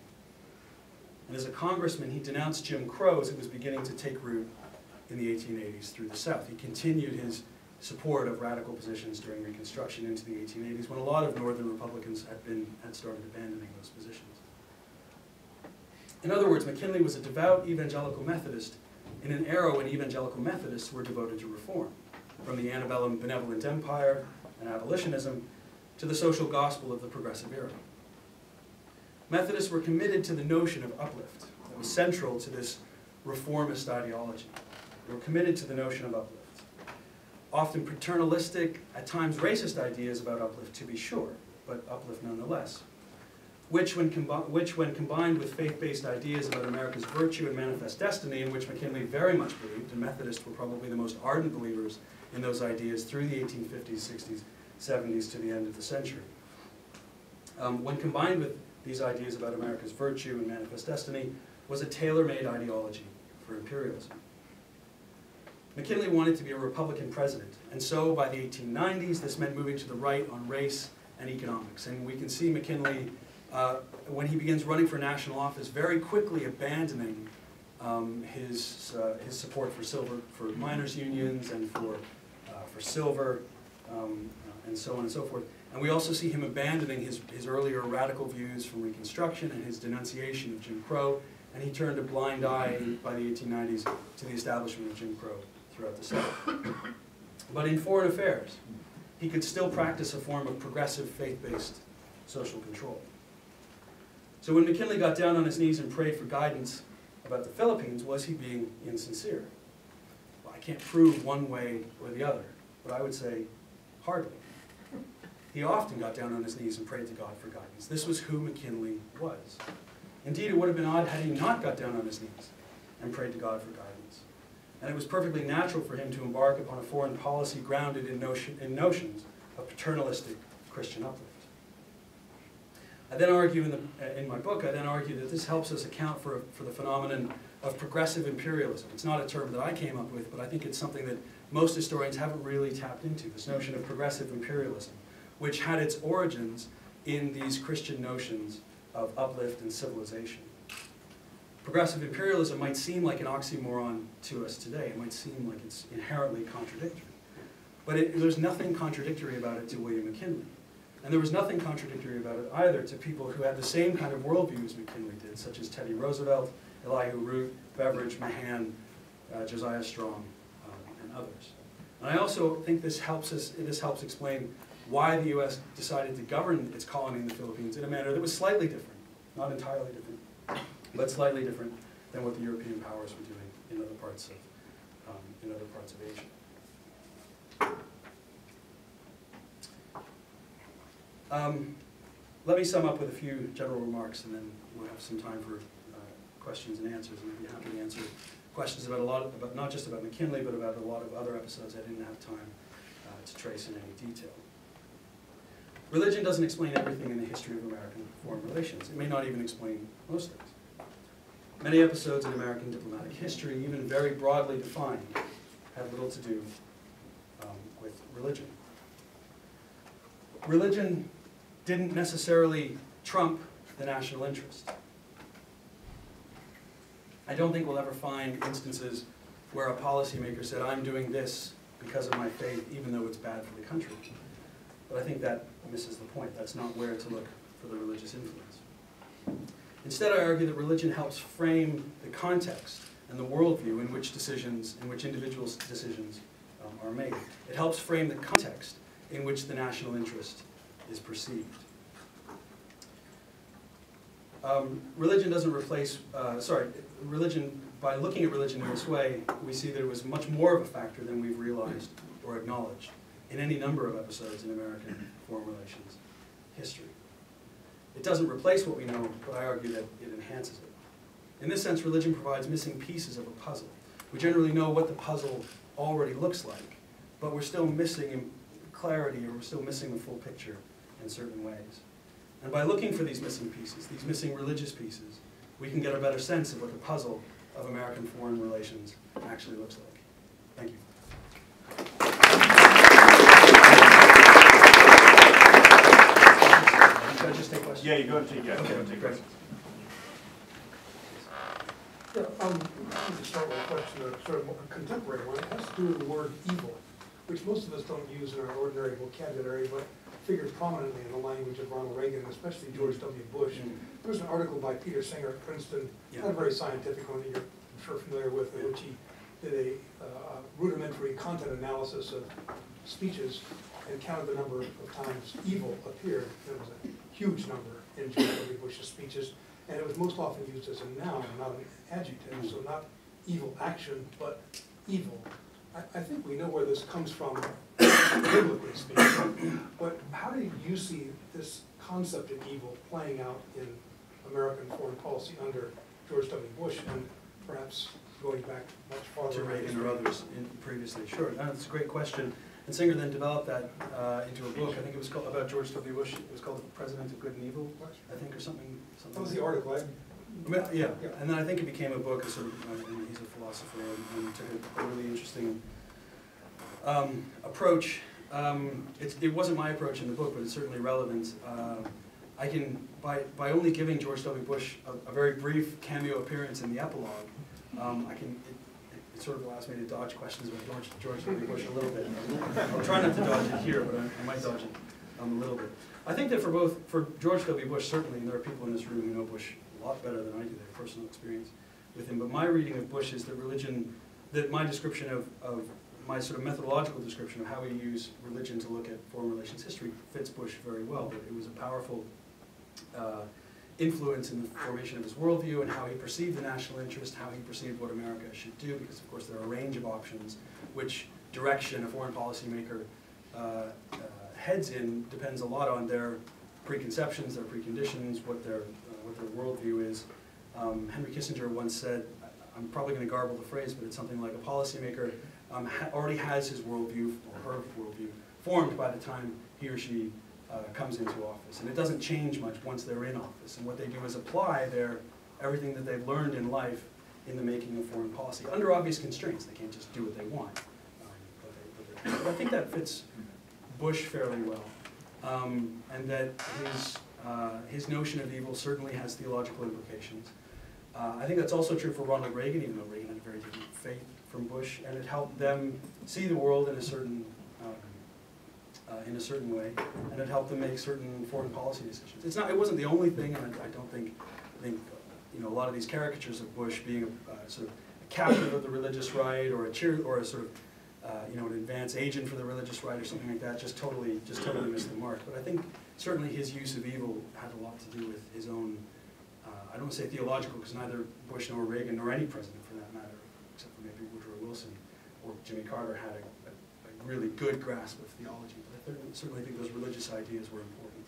And as a congressman, he denounced Jim Crow as it was beginning to take root in the 1880s through the South. He continued his support of radical positions during Reconstruction into the 1880s, when a lot of Northern Republicans had started abandoning those positions. In other words, McKinley was a devout evangelical Methodist in an era when evangelical Methodists were devoted to reform, from the antebellum benevolent empire and abolitionism to the social gospel of the progressive era. Methodists were committed to the notion of uplift that was central to this reformist ideology. They were committed to the notion of uplift. Often paternalistic, at times racist ideas about uplift, to be sure, but uplift nonetheless, which when combined with faith-based ideas about America's virtue and manifest destiny, in which McKinley very much believed, and Methodists were probably the most ardent believers in those ideas through the 1850s, 60s, 70s to the end of the century. When combined with these ideas about America's virtue and manifest destiny, was a tailor-made ideology for imperialism. McKinley wanted to be a Republican president, and so by the 1890s, this meant moving to the right on race and economics. And we can see McKinley, when he begins running for national office, very quickly abandoning his support for miners' unions and for silver, and so on and so forth. And we also see him abandoning his earlier radical views from Reconstruction and his denunciation of Jim Crow, and he turned a blind eye by the 1890s to the establishment of Jim Crow throughout the South. But in foreign affairs, he could still practice a form of progressive faith-based social control. So when McKinley got down on his knees and prayed for guidance about the Philippines, was he being insincere? Well, I can't prove one way or the other, but I would say hardly. He often got down on his knees and prayed to God for guidance. This was who McKinley was. Indeed, it would have been odd had he not got down on his knees and prayed to God for guidance. And it was perfectly natural for him to embark upon a foreign policy grounded in notions of paternalistic Christian uplift. I then argue in my book, that this helps us account for the phenomenon of progressive imperialism. It's not a term that I came up with, but I think it's something that most historians haven't really tapped into, this notion of progressive imperialism, which had its origins in these Christian notions of uplift and civilization. Progressive imperialism might seem like an oxymoron to us today. It might seem like it's inherently contradictory. But there's nothing contradictory about it to William McKinley. And there was nothing contradictory about it either to people who had the same kind of worldview as McKinley did, such as Teddy Roosevelt, Elihu Root, Beveridge, Mahan, Josiah Strong, and others. And I also think this helps explain why the U.S. decided to govern its colony in the Philippines in a manner that was slightly different, not entirely different, but slightly different than what the European powers were doing in other parts of Asia. Let me sum up with a few general remarks, and then we'll have some time for questions and answers, and I'd be happy to answer questions about not just about McKinley, but about a lot of other episodes I didn't have time to trace in any detail. Religion doesn't explain everything in the history of American foreign relations. It may not even explain most things. Many episodes in American diplomatic history, even very broadly defined, have little to do with religion. Religion didn't necessarily trump the national interest. I don't think we'll ever find instances where a policymaker said, I'm doing this because of my faith, even though it's bad for the country. But I think that misses the point. That's not where to look for the religious influence. Instead, I argue that religion helps frame the context and the worldview in which individuals' decisions are made. It helps frame the context in which the national interest is perceived. Religion doesn't replace, by looking at religion in this way, we see that it was much more of a factor than we've realized or acknowledged in any number of episodes in American foreign relations history. It doesn't replace what we know, but I argue that it enhances it. In this sense, religion provides missing pieces of a puzzle. We generally know what the puzzle already looks like, but we're still missing clarity, or we're still missing the full picture in certain ways. And by looking for these missing pieces, these missing religious pieces, we can get a better sense of what the puzzle of American foreign relations actually looks like. Thank you. Should I just take questions? Yeah, you go and take questions. Yeah, I wanted to start with a question, sort of a contemporary one. It has to do with the word evil, which most of us don't use in our ordinary vocabulary, but figured prominently in the language of Ronald Reagan, especially George W. Bush. There was an article by Peter Singer at Princeton, not a very scientific one that you're I'm sure familiar with, in which he did a rudimentary content analysis of speeches and counted the number of times evil appeared. There was a huge number in George W. Bush's speeches, and it was most often used as a noun, not an adjective, so not evil action, but evil. I think we know where this comes from, biblically speaking, but how do you see this concept of evil playing out in American foreign policy under George W. Bush, and perhaps going back much farther? To Reagan or others previously. Sure, that's a great question. And Singer then developed that into a book. I think it was called, about George W. Bush. It was called The President of Good and Evil, I think, or something. That was the article. Yeah, and then I think it became a book. Sort of, and he's a philosopher and took a really interesting approach. It wasn't my approach in the book, but it's certainly relevant. I can, by only giving George W. Bush a very brief cameo appearance in the epilogue, it sort of allows me to dodge questions about George W. Bush a little bit. I'll try not to dodge it here, but I might dodge it a little bit. I think that for George W. Bush, certainly, and there are people in this room who know Bush a lot better than I do, they have personal experience with him, but my reading of Bush is that my description of my sort of methodological description of how we use religion to look at foreign relations history fits Bush very well. That it was a powerful influence in the formation of his worldview and how he perceived the national interest, how he perceived what America should do, because of course there are a range of options. Which direction a foreign policymaker heads in depends a lot on their preconceptions, their preconditions, what their worldview is. Henry Kissinger once said, I'm probably going to garble the phrase, but it's something like a policymaker already has his worldview, or her worldview, formed by the time he or she comes into office. And it doesn't change much once they're in office. And what they do is apply everything that they've learned in life in the making of foreign policy, under obvious constraints. They can't just do what they want. But I think that fits Bush fairly well. And that his notion of evil certainly has theological implications. I think that's also true for Ronald Reagan, even though Reagan had a very different faith from Bush, and it helped them see the world in a certain way, and it helped them make certain foreign policy decisions. It wasn't the only thing, and I don't think a lot of these caricatures of Bush being a sort of a captive of the religious right, or a sort of an advance agent for the religious right, or something like that, just totally missed the mark. But I think certainly his use of evil had a lot to do with his own. I don't want to say theological, because neither Bush nor Reagan nor any president, for that matter, except for maybe Woodrow Wilson or Jimmy Carter, had a really good grasp of theology. But I certainly think those religious ideas were important.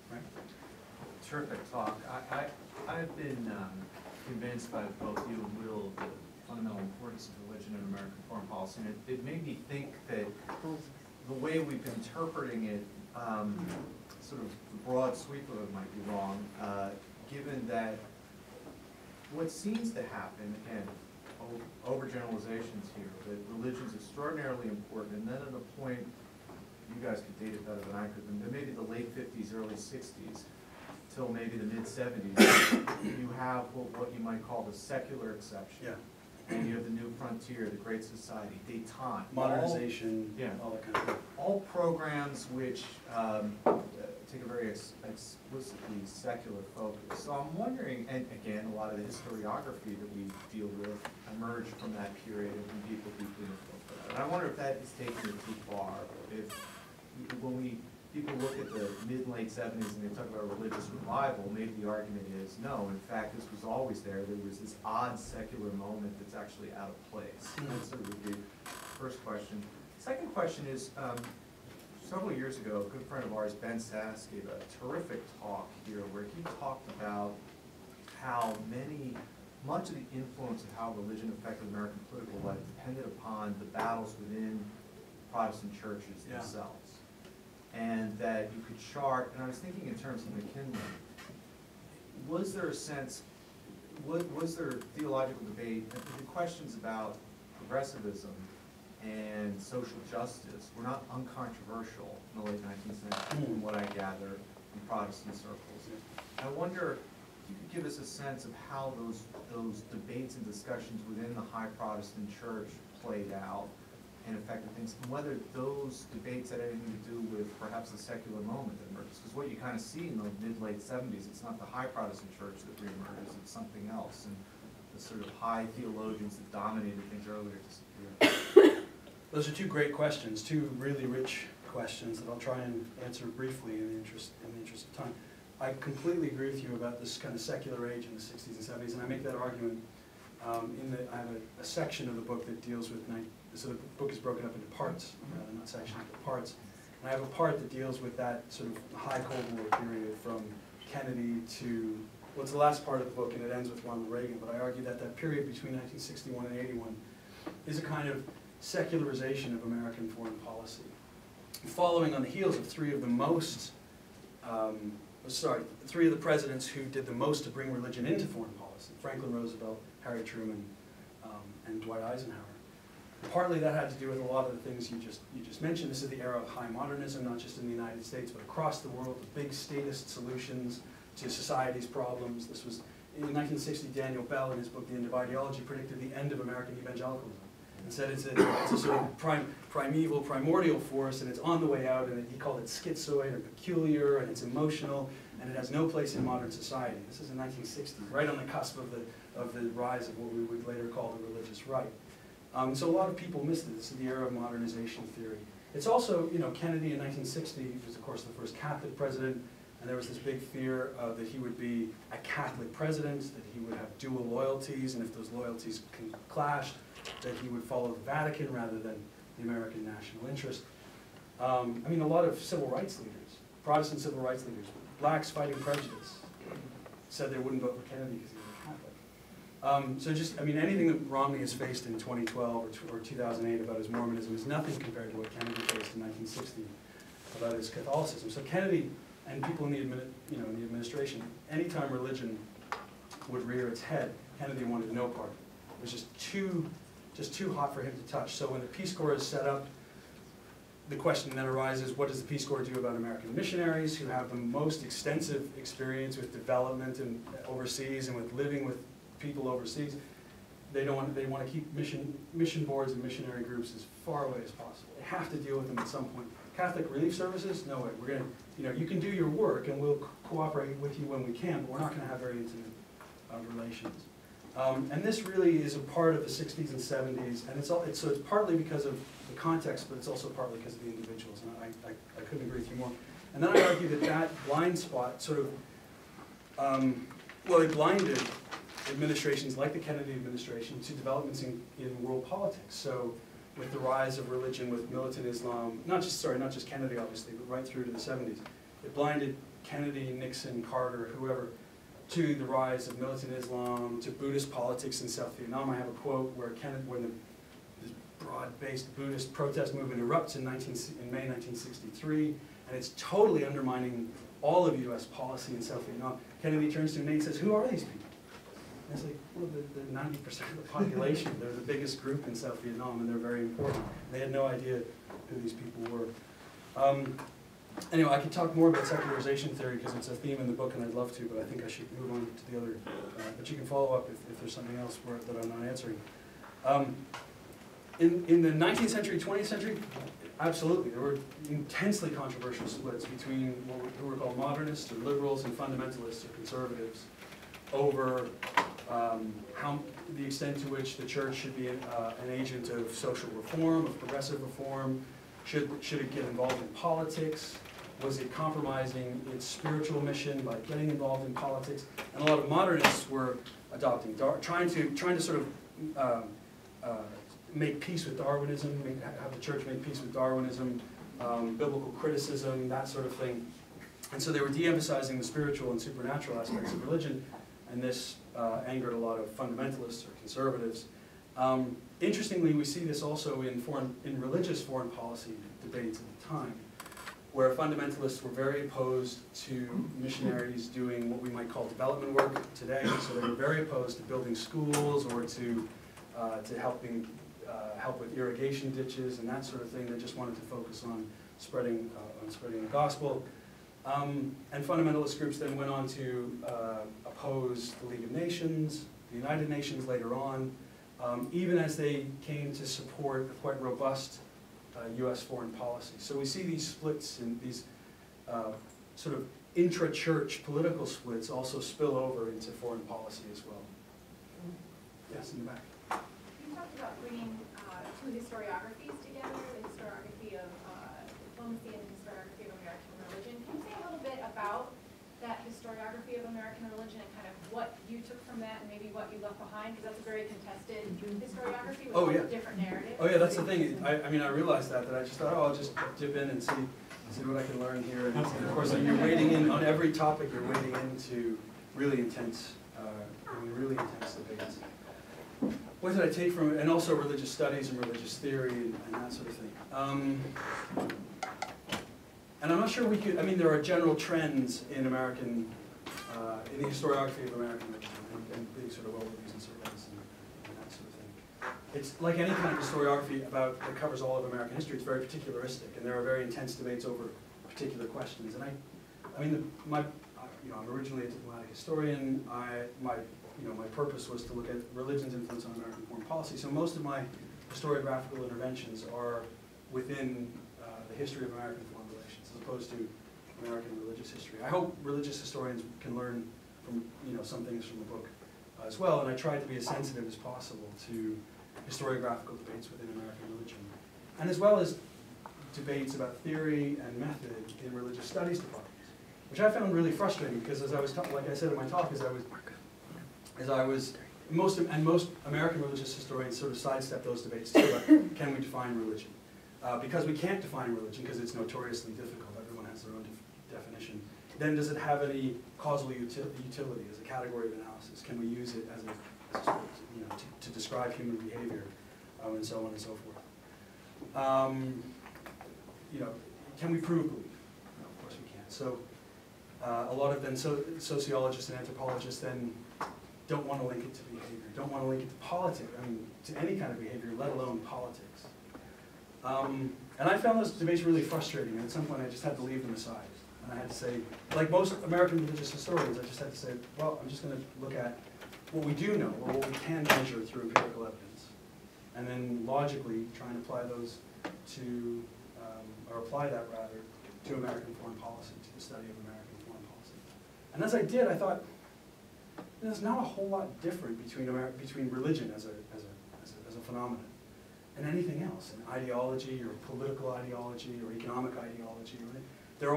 Right? Terrific talk. I've been convinced by both you and Will of the fundamental importance of religion in American foreign policy, and it made me think that the way we've been interpreting it, sort of the broad sweep of it might be wrong, given that what seems to happen, again, overgeneralizations here, that religion's extraordinarily important, and then at a point, you guys could date it better than I could, but maybe the late 50s, early 60s, till maybe the mid-70s, you have what you might call the secular exception. Yeah. And you have the new frontier, the Great Society, détente. Modernization, all that kind of thing. All programs which take a very explicitly secular focus. So I'm wondering, and again, a lot of the historiography that we deal with emerged from that period and from people deeply influenced by that. And I wonder if that is taking it too far. If when people look at the mid and late 70s and they talk about religious revival, maybe the argument is, no, in fact, this was always there. There was this odd secular moment that's actually out of place. That sort of would be the first question. Second question is, several years ago, a good friend of ours, Ben Sass, gave a terrific talk here where he talked about how much of the influence of how religion affected American political life depended upon the battles within Protestant churches themselves. And that you could chart, and I was thinking in terms of McKinley, was there a sense, was there theological debate, the questions about progressivism and social justice were not uncontroversial in the late 19th century, from what I gather in Protestant circles. I wonder if you could give us a sense of how those debates and discussions within the high Protestant church played out and affected things, and whether those debates had anything to do with perhaps the secular moment that emerges. Because what you kind of see in the mid-late 70s, it's not the high Protestant church that reemerges, it's something else, and the sort of high theologians that dominated things earlier disappear. Those are two great questions, two really rich questions that I'll try and answer briefly in the interest of time. I completely agree with you about this kind of secular age in the 60s and 70s, and I make that argument I have a section of the book that deals with, so the book is broken up into parts, not sections, but parts. And I have a part that deals with that sort of high Cold War period from Kennedy to, well, it's the last part of the book and it ends with Ronald Reagan, but I argue that that period between 1961 and 81 is a kind of secularization of American foreign policy. Following on the heels of three of the presidents who did the most to bring religion into foreign policy: Franklin Roosevelt, Harry Truman, and Dwight Eisenhower. Partly that had to do with a lot of the things you just mentioned. This is the era of high modernism, not just in the United States, but across the world, the big statist solutions to society's problems. This was, in 1960, Daniel Bell, in his book, The End of Ideology, predicted the end of American evangelicalism, and said it's a sort of primeval, primordial force, and it's on the way out, and he called it schizoid or peculiar, and it's emotional, and it has no place in modern society. This is in 1960, right on the cusp of the rise of what we would later call the religious right. So a lot of people missed it. This is the era of modernization theory. It's also, you know, Kennedy in 1960 was, of course, the first Catholic president, and there was this big fear that he would be a Catholic president, that he would have dual loyalties, and if those loyalties clashed, that he would follow the Vatican rather than the American national interest. I mean, a lot of civil rights leaders, Protestant civil rights leaders, blacks fighting prejudice, said they wouldn't vote for Kennedy because he was a Catholic. So just, I mean, anything that Romney has faced in 2012 or 2008 about his Mormonism is nothing compared to what Kennedy faced in 1960 about his Catholicism. So Kennedy and people in the, in the administration, anytime religion would rear its head, Kennedy wanted no part. It was just too hot for him to touch. So when the Peace Corps is set up, the question then arises, what does the Peace Corps do about American missionaries who have the most extensive experience with development and overseas and with living with people overseas? They want to keep mission boards and missionary groups as far away as possible. They have to deal with them at some point. Catholic Relief Services, no way. We're going to, you know, you can do your work and we'll cooperate with you when we can, but we're not going to have very intimate relations. And this really is a part of the 60s and 70s, and so it's partly because of the context, but it's also partly because of the individuals, and I couldn't agree with you more. And then I argue that that blind spot sort of, well, it blinded administrations like the Kennedy administration to developments in world politics. So with the rise of religion, with militant Islam, not just Kennedy obviously, but right through to the 70s, it blinded Kennedy, Nixon, Carter, whoever, to the rise of militant Islam, to Buddhist politics in South Vietnam. I have a quote where this broad-based Buddhist protest movement erupts in May 1963, and it's totally undermining all of U.S. policy in South Vietnam. Kennedy turns to me and says, "Who are these people?" And it's like, well, they're 90% of the population. They're the biggest group in South Vietnam, and they're very important. They had no idea who these people were. Anyway, I could talk more about secularization theory because it's a theme in the book, and I'd love to, but I think I should move on to the other. But you can follow up if there's something else that I'm not answering. In the 19th century, 20th century, absolutely, there were intensely controversial splits between who were called modernists or liberals and fundamentalists or conservatives over the extent to which the church should be an agent of social reform, of progressive reform. Should it get involved in politics? Was it compromising its spiritual mission by getting involved in politics? And a lot of modernists were adopting, trying to sort of make peace with Darwinism, have the church make peace with Darwinism, biblical criticism, that sort of thing. And so they were de-emphasizing the spiritual and supernatural aspects of religion, and this angered a lot of fundamentalists or conservatives. Interestingly, we see this also in religious foreign policy debates at the time, where fundamentalists were very opposed to missionaries doing what we might call development work today. So they were very opposed to building schools or to help with irrigation ditches and that sort of thing. They just wanted to focus on spreading the gospel. And fundamentalist groups then went on to oppose the League of Nations, the United Nations later on, even as they came to support a quite robust U.S. foreign policy. So we see these splits and these sort of intra-church political splits also spill over into foreign policy as well. Yes, in the back. You talked about bringing two historiographies together, the historiography of diplomacy and the historiography of American religion. Can you say a little bit about that historiography of American religion and kind of what you took from that and maybe what you left behind? Because that's a very contested historiography with lots of different narratives. Oh yeah, that's the thing. I mean, I realized that I just thought, oh, I'll just dip in and see what I can learn here. And of course, you're wading in on every topic. You're wading into really intense debates. What did I take from it? And also religious studies and religious theory and that sort of thing. And I'm not sure we could, I mean, there are general trends in American, in the historiography of American religion and big sort of overviews and surveys and that sort of thing. It's like any kind of historiography that covers all of American history. It's very particularistic, and there are very intense debates over particular questions. And I mean, I'm originally a diplomatic historian. My purpose was to look at religion's influence on American foreign policy. So most of my historiographical interventions are within the history of American foreign relations, as opposed to American religious history. I hope religious historians can learn from some things from the book as well. And I tried to be as sensitive as possible to historiographical debates within American religion, and as well as debates about theory and method in religious studies departments, which I found really frustrating because, as I was like I said in my talk, most American religious historians sort of sidestep those debates too. Like, can we define religion? Because we can't define religion because it's notoriously difficult. Everyone has their own definition. Then does it have any causal utility as a category of analysis? Can we use it as to describe human behavior, and so on and so forth? Can we prove belief? No, of course we can't. So a lot of then sociologists and anthropologists then don't want to link it to behavior, don't want to link it to politics, to any kind of behavior, let alone politics. And I found those debates really frustrating, and at some point I just had to leave them aside. And I had to say, like most American religious historians, I just had to say, well, I'm just going to look at what we do know, or what we can measure through empirical evidence, and then logically try and apply those to, or apply that rather, to American foreign policy, to the study of American foreign policy. And as I did, I thought, there's not a whole lot different between religion as a phenomenon and anything else, an ideology or political ideology or economic ideology. Right? They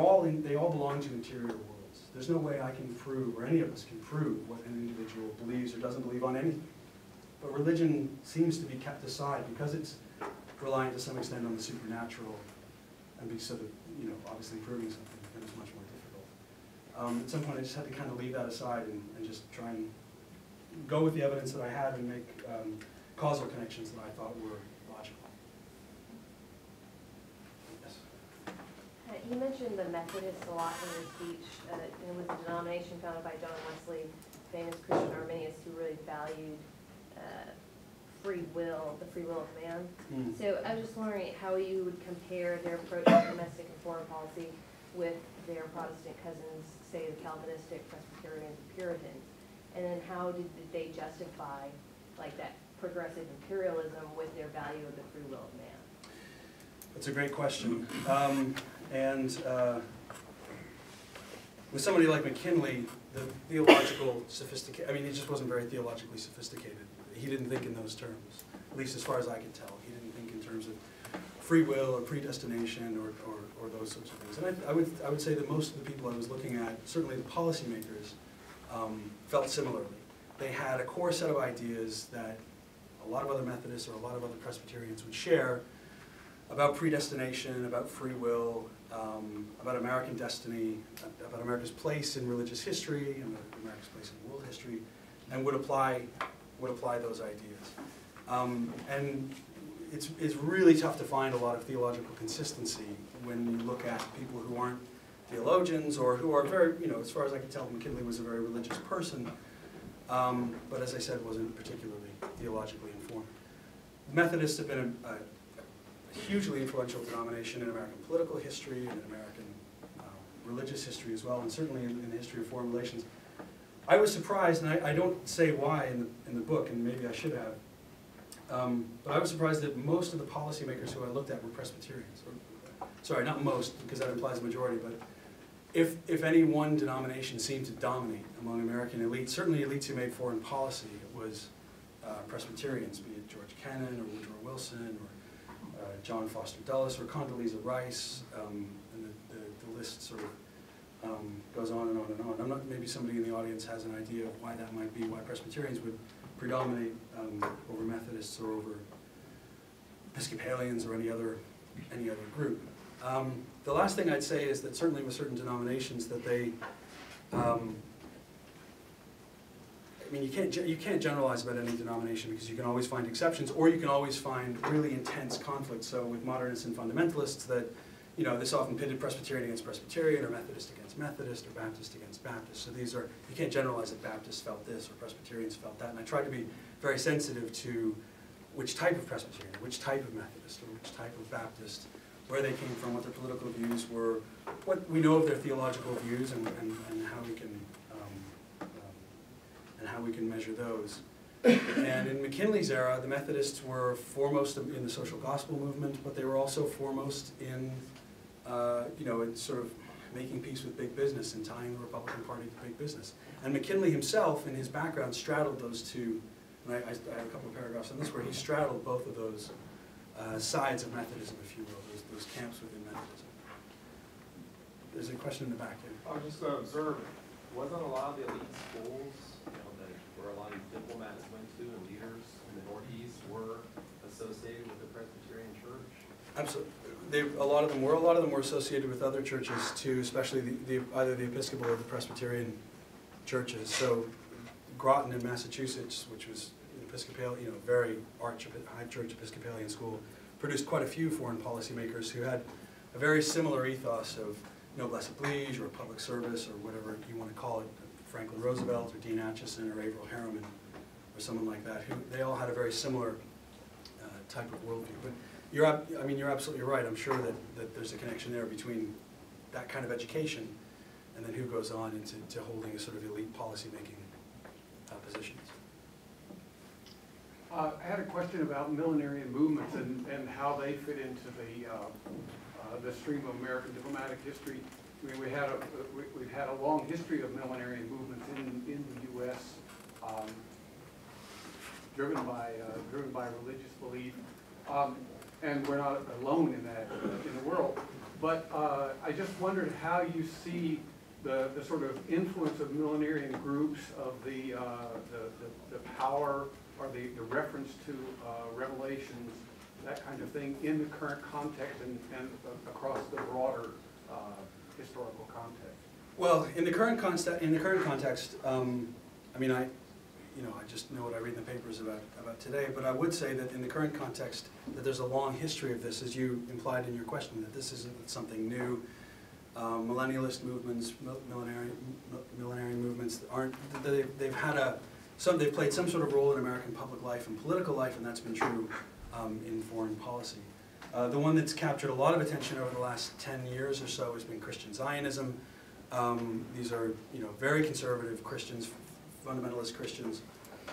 all belong to interior worlds. There's no way I can prove, or any of us can prove, what an individual believes or doesn't believe on anything. But religion seems to be kept aside because it's reliant to some extent on the supernatural, and be sort of, obviously proving something becomes much more difficult. At some point I just had to kind of leave that aside and just try and go with the evidence that I had and make causal connections that I thought were logical. Yes? You mentioned the Methodists a lot in your speech. It was a denomination founded by John Wesley, famous Christian Arminius, who really valued free will, the free will of man. So I was just wondering how you would compare their approach to domestic and foreign policy with their Protestant cousins, say the Calvinistic, Presbyterians, and Puritans, and then how did they justify like that progressive imperialism with their value of the free will of man? That's a great question. With somebody like McKinley, the theological sophistication, he just wasn't very theologically sophisticated. He didn't think in those terms, at least as far as I could tell. He didn't think in terms of free will or predestination or those sorts of things. And I would say that most of the people I was looking at, certainly the policymakers, felt similarly. They had a core set of ideas that a lot of other Methodists or a lot of other Presbyterians would share about predestination, about free will, about American destiny, about America's place in religious history, and America's place in world history, and would apply those ideas. And it's really tough to find a lot of theological consistency when you look at people who aren't theologians or who are very, as far as I can tell, McKinley was a very religious person, but as I said, wasn't particularly theologically informed. Methodists have been a hugely influential denomination in American political history and in American religious history as well, and certainly in the history of foreign relations. I was surprised, and I don't say why in the book, and maybe I should have, but I was surprised that most of the policymakers who I looked at were Presbyterians. Sorry, not most, because that implies a majority, but if any one denomination seemed to dominate among American elites, certainly elites who made foreign policy, it was Presbyterians, be it George Kennan or Woodrow Wilson or John Foster Dulles or Condoleezza Rice, and the list sort of goes on and on and on. I'm not, maybe somebody in the audience has an idea of why that might be, why Presbyterians would predominate over Methodists or over Episcopalians or any other group. The last thing I'd say is that certainly with certain denominations that they, you can't generalize about any denomination because you can always find exceptions, or you can always find really intense conflict. So with modernists and fundamentalists, that this often pitted Presbyterian against Presbyterian, or Methodist against Methodist, or Baptist against Baptist. So these are, you can't generalize that Baptists felt this or Presbyterians felt that. And I tried to be very sensitive to which type of Presbyterian, which type of Methodist, or which type of Baptist, where they came from, what their political views were, what we know of their theological views, and how we can measure those. And in McKinley's era, the Methodists were foremost in the social gospel movement, but they were also foremost in, in sort of making peace with big business and tying the Republican Party to big business. And McKinley himself, in his background, straddled those two and I have a couple of paragraphs on this where he straddled both of those sides of Methodism, if you will, those camps within Methodism. There's a question in the back here. I was just going to observe, wasn't a lot of the elite schools, that where a lot of these diplomats went to and leaders in the Northeast were associated with the Presbyterian Church? Absolutely. A lot of them were associated with other churches too, especially either the Episcopal or the Presbyterian churches. So Groton in Massachusetts, which was an Episcopalian, very high church Episcopalian school, produced quite a few foreign policymakers who had a very similar ethos of noblesse oblige or public service or whatever you want to call it. Franklin Roosevelt or Dean Acheson or Averill Harriman or someone like that, who they all had a very similar type of worldview. But you're absolutely right. I'm sure that there's a connection there between that kind of education and then who goes on into holding a sort of elite policy-making positions. I had a question about millenarian movements and how they fit into the stream of American diplomatic history. I mean, we've had a long history of millenarian movements in the U.S. Driven by religious belief, and we're not alone in that in the world. But I just wondered how you see the sort of influence of millenarian groups, of the power or the reference to revelations, that kind of thing, in the current context and across the broader historical context. Well, in the current context, I just know what I read in the papers about today, but I would say that in the current context, that there's a long history of this, as you implied in your question, that this isn't something new. Millennialist movements, millenarian movements they've played some sort of role in American public life and political life, and that's been true in foreign policy. The one that's captured a lot of attention over the last 10 years or so has been Christian Zionism. These are very conservative Christians, fundamentalist Christians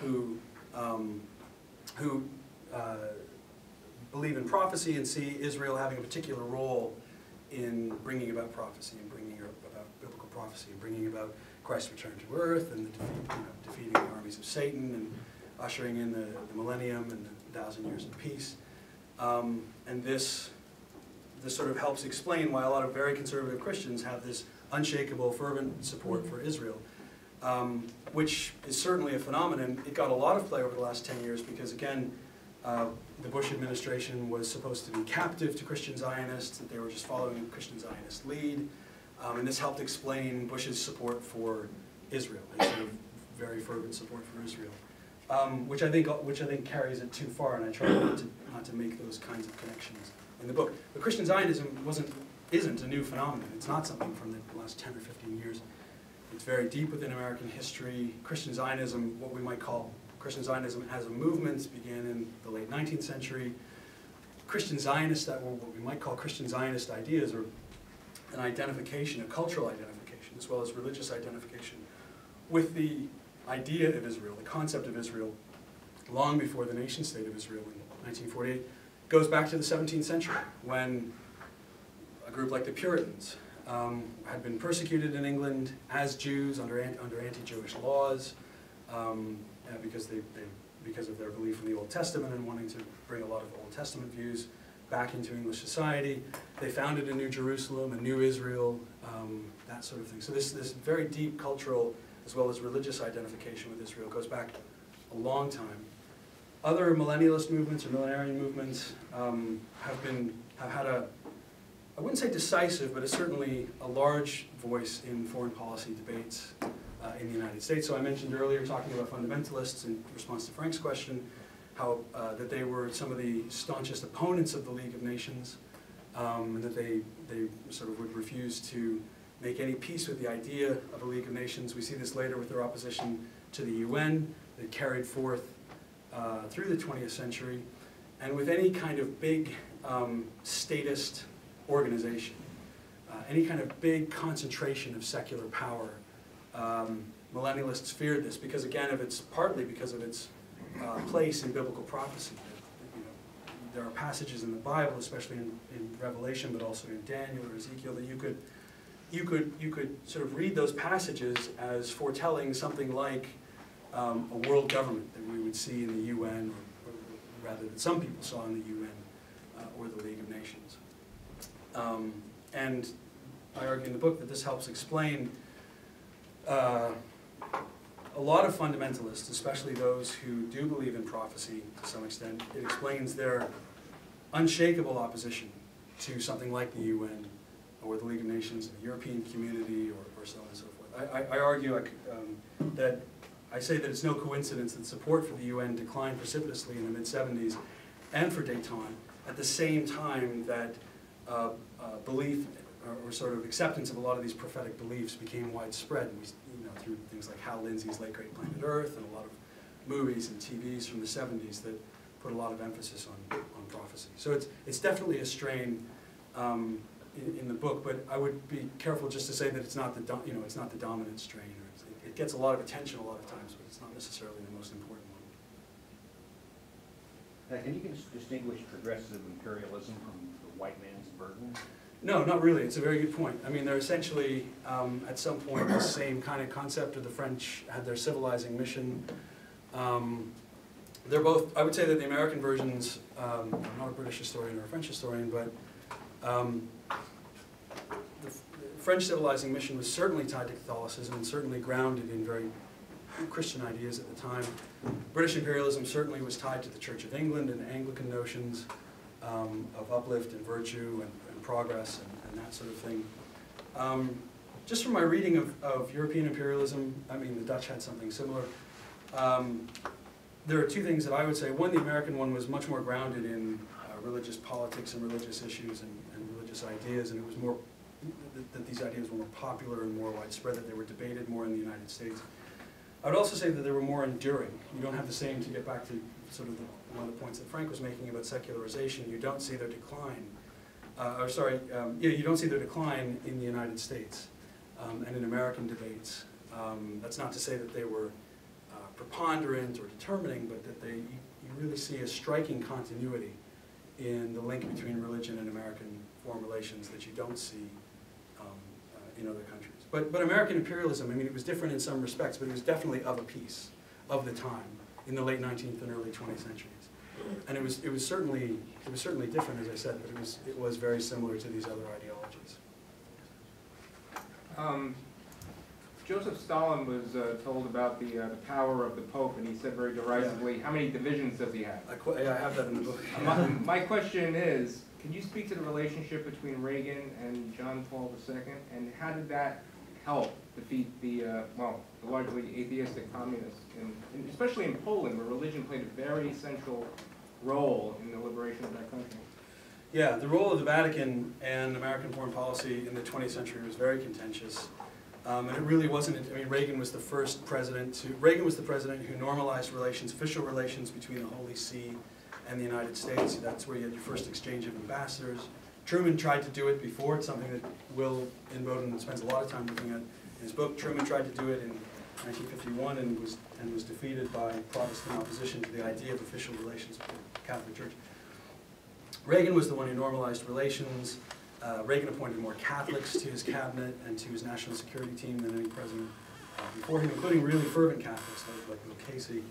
who believe in prophecy and see Israel having a particular role in bringing about prophecy and bringing about biblical prophecy and bringing about Christ's return to earth and defeating the armies of Satan and ushering in the millennium and the 1,000 years of peace. And this sort of helps explain why a lot of very conservative Christians have this unshakable, fervent support for Israel. Which is certainly a phenomenon. It got a lot of play over the last 10 years because, again, the Bush administration was supposed to be captive to Christian Zionists, that they were just following a Christian Zionist lead, and this helped explain Bush's support for Israel, his sort of very fervent support for Israel, which I think carries it too far, and I try not to make those kinds of connections in the book. But Christian Zionism isn't a new phenomenon. It's not something from the last 10 or 15 years. It's very deep within American history. Christian Zionism, what we might call Christian Zionism as a movement, began in the late 19th century. Christian Zionists, that were what we might call Christian Zionist ideas, are an identification, a cultural identification, as well as religious identification with the idea of Israel, the concept of Israel, long before the nation-state of Israel in 1948, goes back to the 17th century, when a group like the Puritans had been persecuted in England as Jews under anti-Jewish laws because of their belief in the Old Testament and wanting to bring a lot of Old Testament views back into English society. They founded a new Jerusalem, a new Israel, that sort of thing. So this very deep cultural as well as religious identification with Israel goes back a long time. Other millennialist movements or millenarian movements have had a, I wouldn't say decisive, but it's certainly a large voice in foreign policy debates in the United States. So I mentioned earlier, talking about fundamentalists in response to Frank's question, how that they were some of the staunchest opponents of the League of Nations, and that they sort of would refuse to make any peace with the idea of a League of Nations. We see this later with their opposition to the UN that carried forth through the 20th century, and with any kind of big statist organization, any kind of big concentration of secular power. Millennialists feared this because, again, partly because of its place in biblical prophecy. There are passages in the Bible, especially in Revelation, but also in Daniel or Ezekiel, that you could sort of read those passages as foretelling something like a world government that we would see in the UN, or rather that some people saw in the UN or the League of Nations. And I argue in the book that this helps explain a lot of fundamentalists, especially those who do believe in prophecy to some extent. It explains their unshakable opposition to something like the UN or the League of Nations, the European community, or so on and so forth. I argue that I say that it's no coincidence that support for the UN declined precipitously in the mid-70s and for Dayton at the same time that belief or sort of acceptance of a lot of these prophetic beliefs became widespread. Through things like Hal Lindsey's Late Great Planet Earth and a lot of movies and TVs from the 70s that put a lot of emphasis on prophecy. So it's definitely a strain in the book, but I would be careful just to say that it's not the it's not the dominant strain. Or it gets a lot of attention a lot of times, but it's not necessarily the most important one. Can you distinguish progressive imperialism from the white man's burden? No, not really. It's a very good point. I mean, they're essentially, at some point, the same kind of concept. Of the French had their civilizing mission. They're both, I would say that the American versions, I'm not a British historian or a French historian, but the French civilizing mission was certainly tied to Catholicism and certainly grounded in very Christian ideas at the time. British imperialism certainly was tied to the Church of England and Anglican notions of uplift and virtue and progress and that sort of thing. Just from my reading of European imperialism, I mean, the Dutch had something similar. There are two things that I would say. One, the American one was much more grounded in religious politics and religious issues and religious ideas, and it was more, that these ideas were more popular and more widespread, that they were debated more in the United States. I would also say that they were more enduring. You don't have the same, to get back to sort of one of the points that Frank was making about secularization, you don't see their decline. You don't see their decline in the United States and in American debates. That's not to say that they were preponderant or determining, but that you really see a striking continuity in the link between religion and American foreign relations that you don't see in other countries. But American imperialism, I mean, it was different in some respects, but it was definitely of a piece of the time in the late 19th and early 20th centuries. And it was certainly different, as I said, but it was very similar to these other ideologies. Joseph Stalin was told about the power of the Pope, and he said very derisively, how many divisions does he have? I have that in the book. My question is, can you speak to the relationship between Reagan and John Paul II, and how did that help defeat the largely atheistic communists, and especially in Poland, where religion played a very central role in the liberation of that country? Yeah, the role of the Vatican and American foreign policy in the 20th century was very contentious. And it really wasn't, I mean, Reagan was the president who normalized relations, official relations between the Holy See and the United States. That's where you had your first exchange of ambassadors. Truman tried to do it before. It's something that Will Inboden spends a lot of time looking at in his book. Truman tried to do it in 1951 and was defeated by Protestant opposition to the idea of official relations with the Catholic Church. Reagan was the one who normalized relations. Reagan appointed more Catholics to his cabinet and to his national security team than any president before him, including really fervent Catholics like Bill Casey.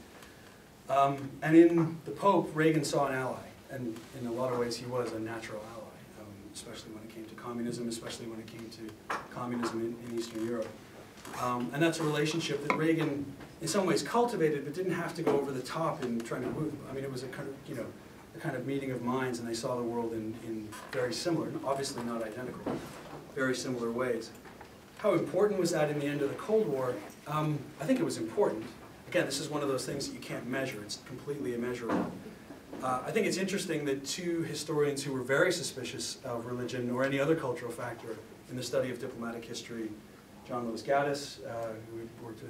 And in the Pope, Reagan saw an ally, and in a lot of ways he was a natural ally, especially when it came to communism, especially when it came to communism in Eastern Europe. And that's a relationship that Reagan, in some ways, cultivated, but didn't have to go over the top in trying to move. I mean, it was a kind of, a kind of meeting of minds, and they saw the world in very similar, obviously not identical, very similar ways. How important was that in the end of the Cold War? I think it was important. Again, this is one of those things that you can't measure. It's completely immeasurable. I think it's interesting that two historians who were very suspicious of religion or any other cultural factor in the study of diplomatic history, John Lewis Gaddis, who we worked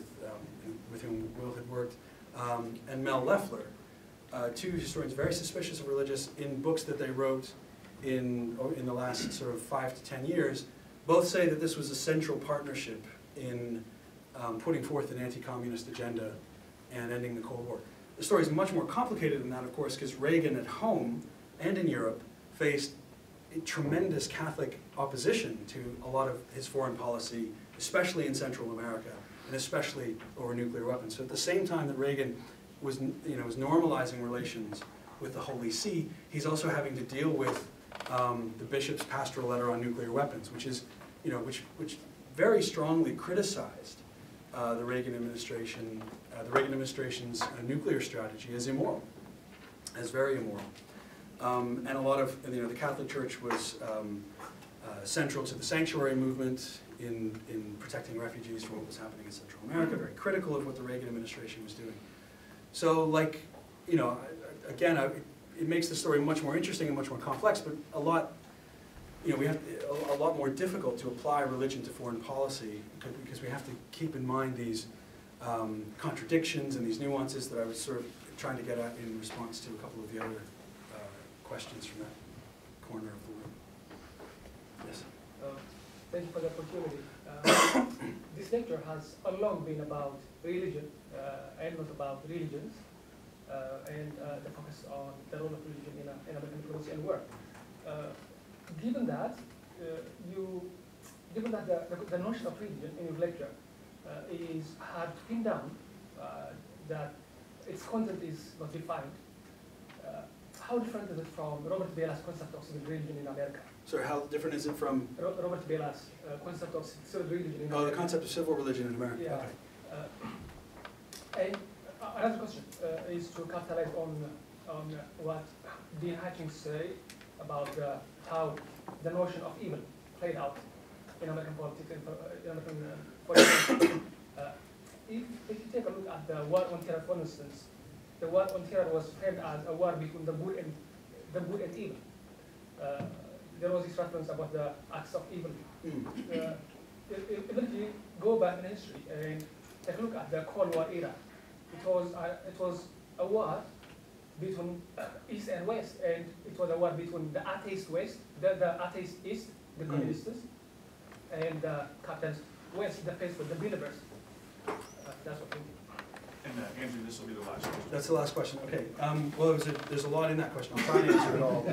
with whom Will had worked, and Mel Leffler, two historians very suspicious of religious in books that they wrote in the last sort of 5 to 10 years, both say that this was a central partnership in putting forth an anti-communist agenda and ending the Cold War. The story is much more complicated than that, of course, because Reagan at home and in Europe faced tremendous Catholic opposition to a lot of his foreign policy, especially in Central America. And and especially over nuclear weapons. So at the same time that Reagan was normalizing relations with the Holy See, he's also having to deal with the bishop's pastoral letter on nuclear weapons, which is, which very strongly criticized the Reagan administration's nuclear strategy as immoral, as very immoral. And a lot of, the Catholic Church was central to the sanctuary movement in protecting refugees from what was happening in Central America, very critical of what the Reagan administration was doing. So, again, it makes the story much more interesting and much more complex, but a lot more difficult to apply religion to foreign policy, because we have to keep in mind these contradictions and these nuances that I was sort of trying to get at in response to a couple of the other questions from that corner of the room. Yes? Thank you for the opportunity. This lecture has long been about religion and not about religions, and the focus on the role of religion in American diplomacy and work. Given that, the notion of religion in your lecture is hard to pin down, that its content is not defined. How different is it from Robert Bella's concept of civil religion in America? Sorry, how different is it from? Robert Bella's concept of civil religion in America. Oh, the concept of civil religion in America. Yeah. Okay. And another question is to capitalize on what Dean Hutchings say about how the notion of evil played out in American politics, if you take a look at the war on terror, for instance, the war on terror was framed as a war between the good and evil. There was this reference about the acts of evil. Even if you go back in history and take a look at the Cold War era, it was a war between East and West, and it was a war between the atheist West, the atheist East, the communists, and the capitalist West, the faithful, the believers. That's what we do. And Andrew, this will be the last question. That's the last question. Okay. Well, there's a lot in that question. I'll try and answer it all.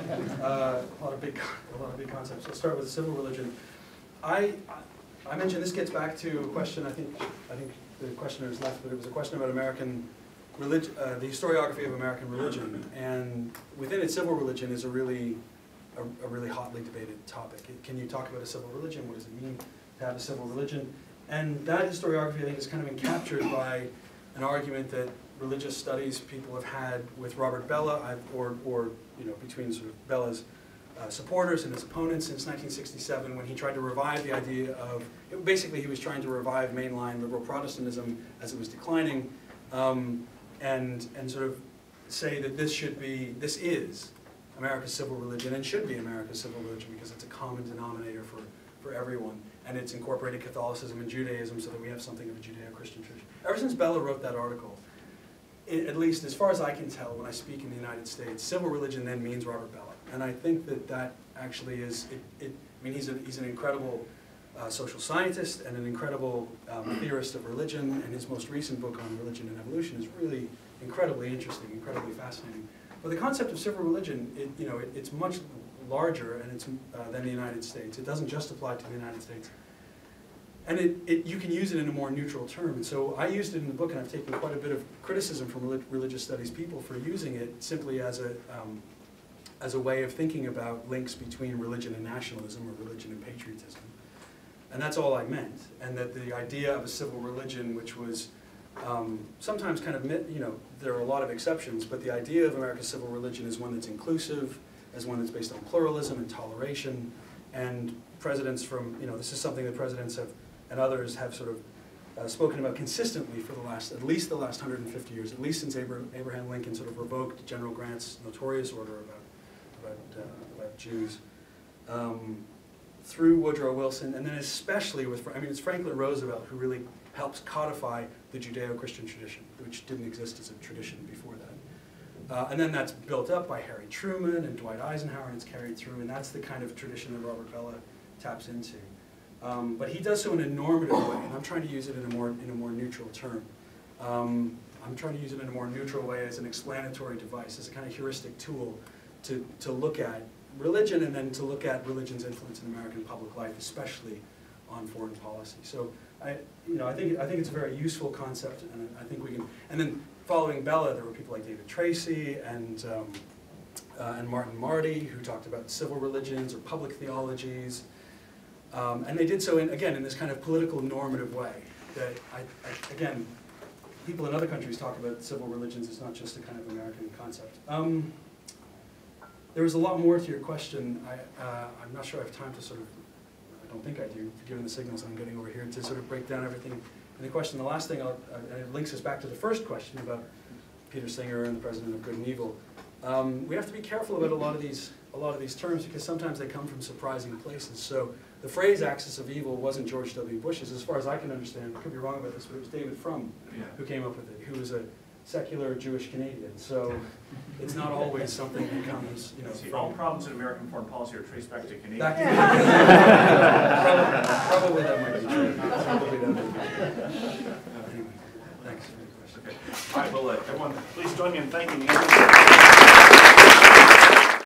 A lot of big concepts. Let's start with civil religion. I mentioned this gets back to a question. I think the questioner's left, but it was a question about American religion, the historiography of American religion, and within it, civil religion is a really hotly debated topic. Can you talk about a civil religion? What does it mean to have a civil religion? And that historiography, I think, has kind of been captured by an argument that religious studies people have had with Robert Bella, or between sort of Bella's supporters and his opponents since 1967, when he tried to revive the idea of, basically he was trying to revive mainline liberal Protestantism as it was declining, and sort of say that this is America's civil religion and should be America's civil religion because it's a common denominator for everyone, and it's incorporated Catholicism and Judaism so that we have something of a Judeo-Christian tradition. Ever since Bella wrote that article, at least as far as I can tell when I speak in the United States, civil religion then means Robert Bella. And I think that actually is, I mean, he's an incredible social scientist and an incredible theorist of religion, and his most recent book on religion and evolution is really incredibly interesting, incredibly fascinating. But the concept of civil religion, it's much larger and it's than the United States. It doesn't just apply to the United States. And you can use it in a more neutral term. And so I used it in the book, and I've taken quite a bit of criticism from religious studies people for using it simply as a way of thinking about links between religion and nationalism, or religion and patriotism. And that's all I meant. And that the idea of a civil religion, which was sometimes kind of, there are a lot of exceptions, but the idea of America's civil religion is one that's inclusive, as one that's based on pluralism and toleration. And presidents from, this is something that presidents have, and others have sort of spoken about consistently for at least the last 150 years, at least since Abraham Lincoln sort of revoked General Grant's notorious order about Jews, through Woodrow Wilson, and then especially with, it's Franklin Roosevelt who really helps codify the Judeo-Christian tradition, which didn't exist as a tradition before that. And then that's built up by Harry Truman and Dwight Eisenhower, and it's carried through, and that's the kind of tradition that Robert Bella taps into. But he does so in a normative way, and I'm trying to use it in a more neutral term. I'm trying to use it in a more neutral way as an explanatory device, as a kind of heuristic tool to look at religion, and then to look at religion's influence in American public life, especially on foreign policy. So I think it's a very useful concept, and I think we can. And then following Bella, there were people like David Tracy and Martin Marty, who talked about civil religions or public theologies, and they did so in this kind of political normative way. That again, people in other countries talk about civil religions. It's not just a kind of American concept. There was a lot more to your question. I'm not sure I have time to sort of. I don't think I do, given the signals I'm getting over here, to sort of break down everything in the question. The last thing, and it links us back to the first question about Peter Singer and the President of Good and Evil. We have to be careful about a lot of these terms, because sometimes they come from surprising places. So the phrase "axis of evil" wasn't George W. Bush's, as far as I can understand. I could be wrong about this, but it was David Frum who came up with it, who was a secular Jewish Canadian. So it's not always something that comes, See, all problems in American foreign policy are traced back to Canadians. Probably that might be true. Probably that might be true. Anyway, thanks for the question. Okay. All right, well, everyone, please join me in thanking Andrew.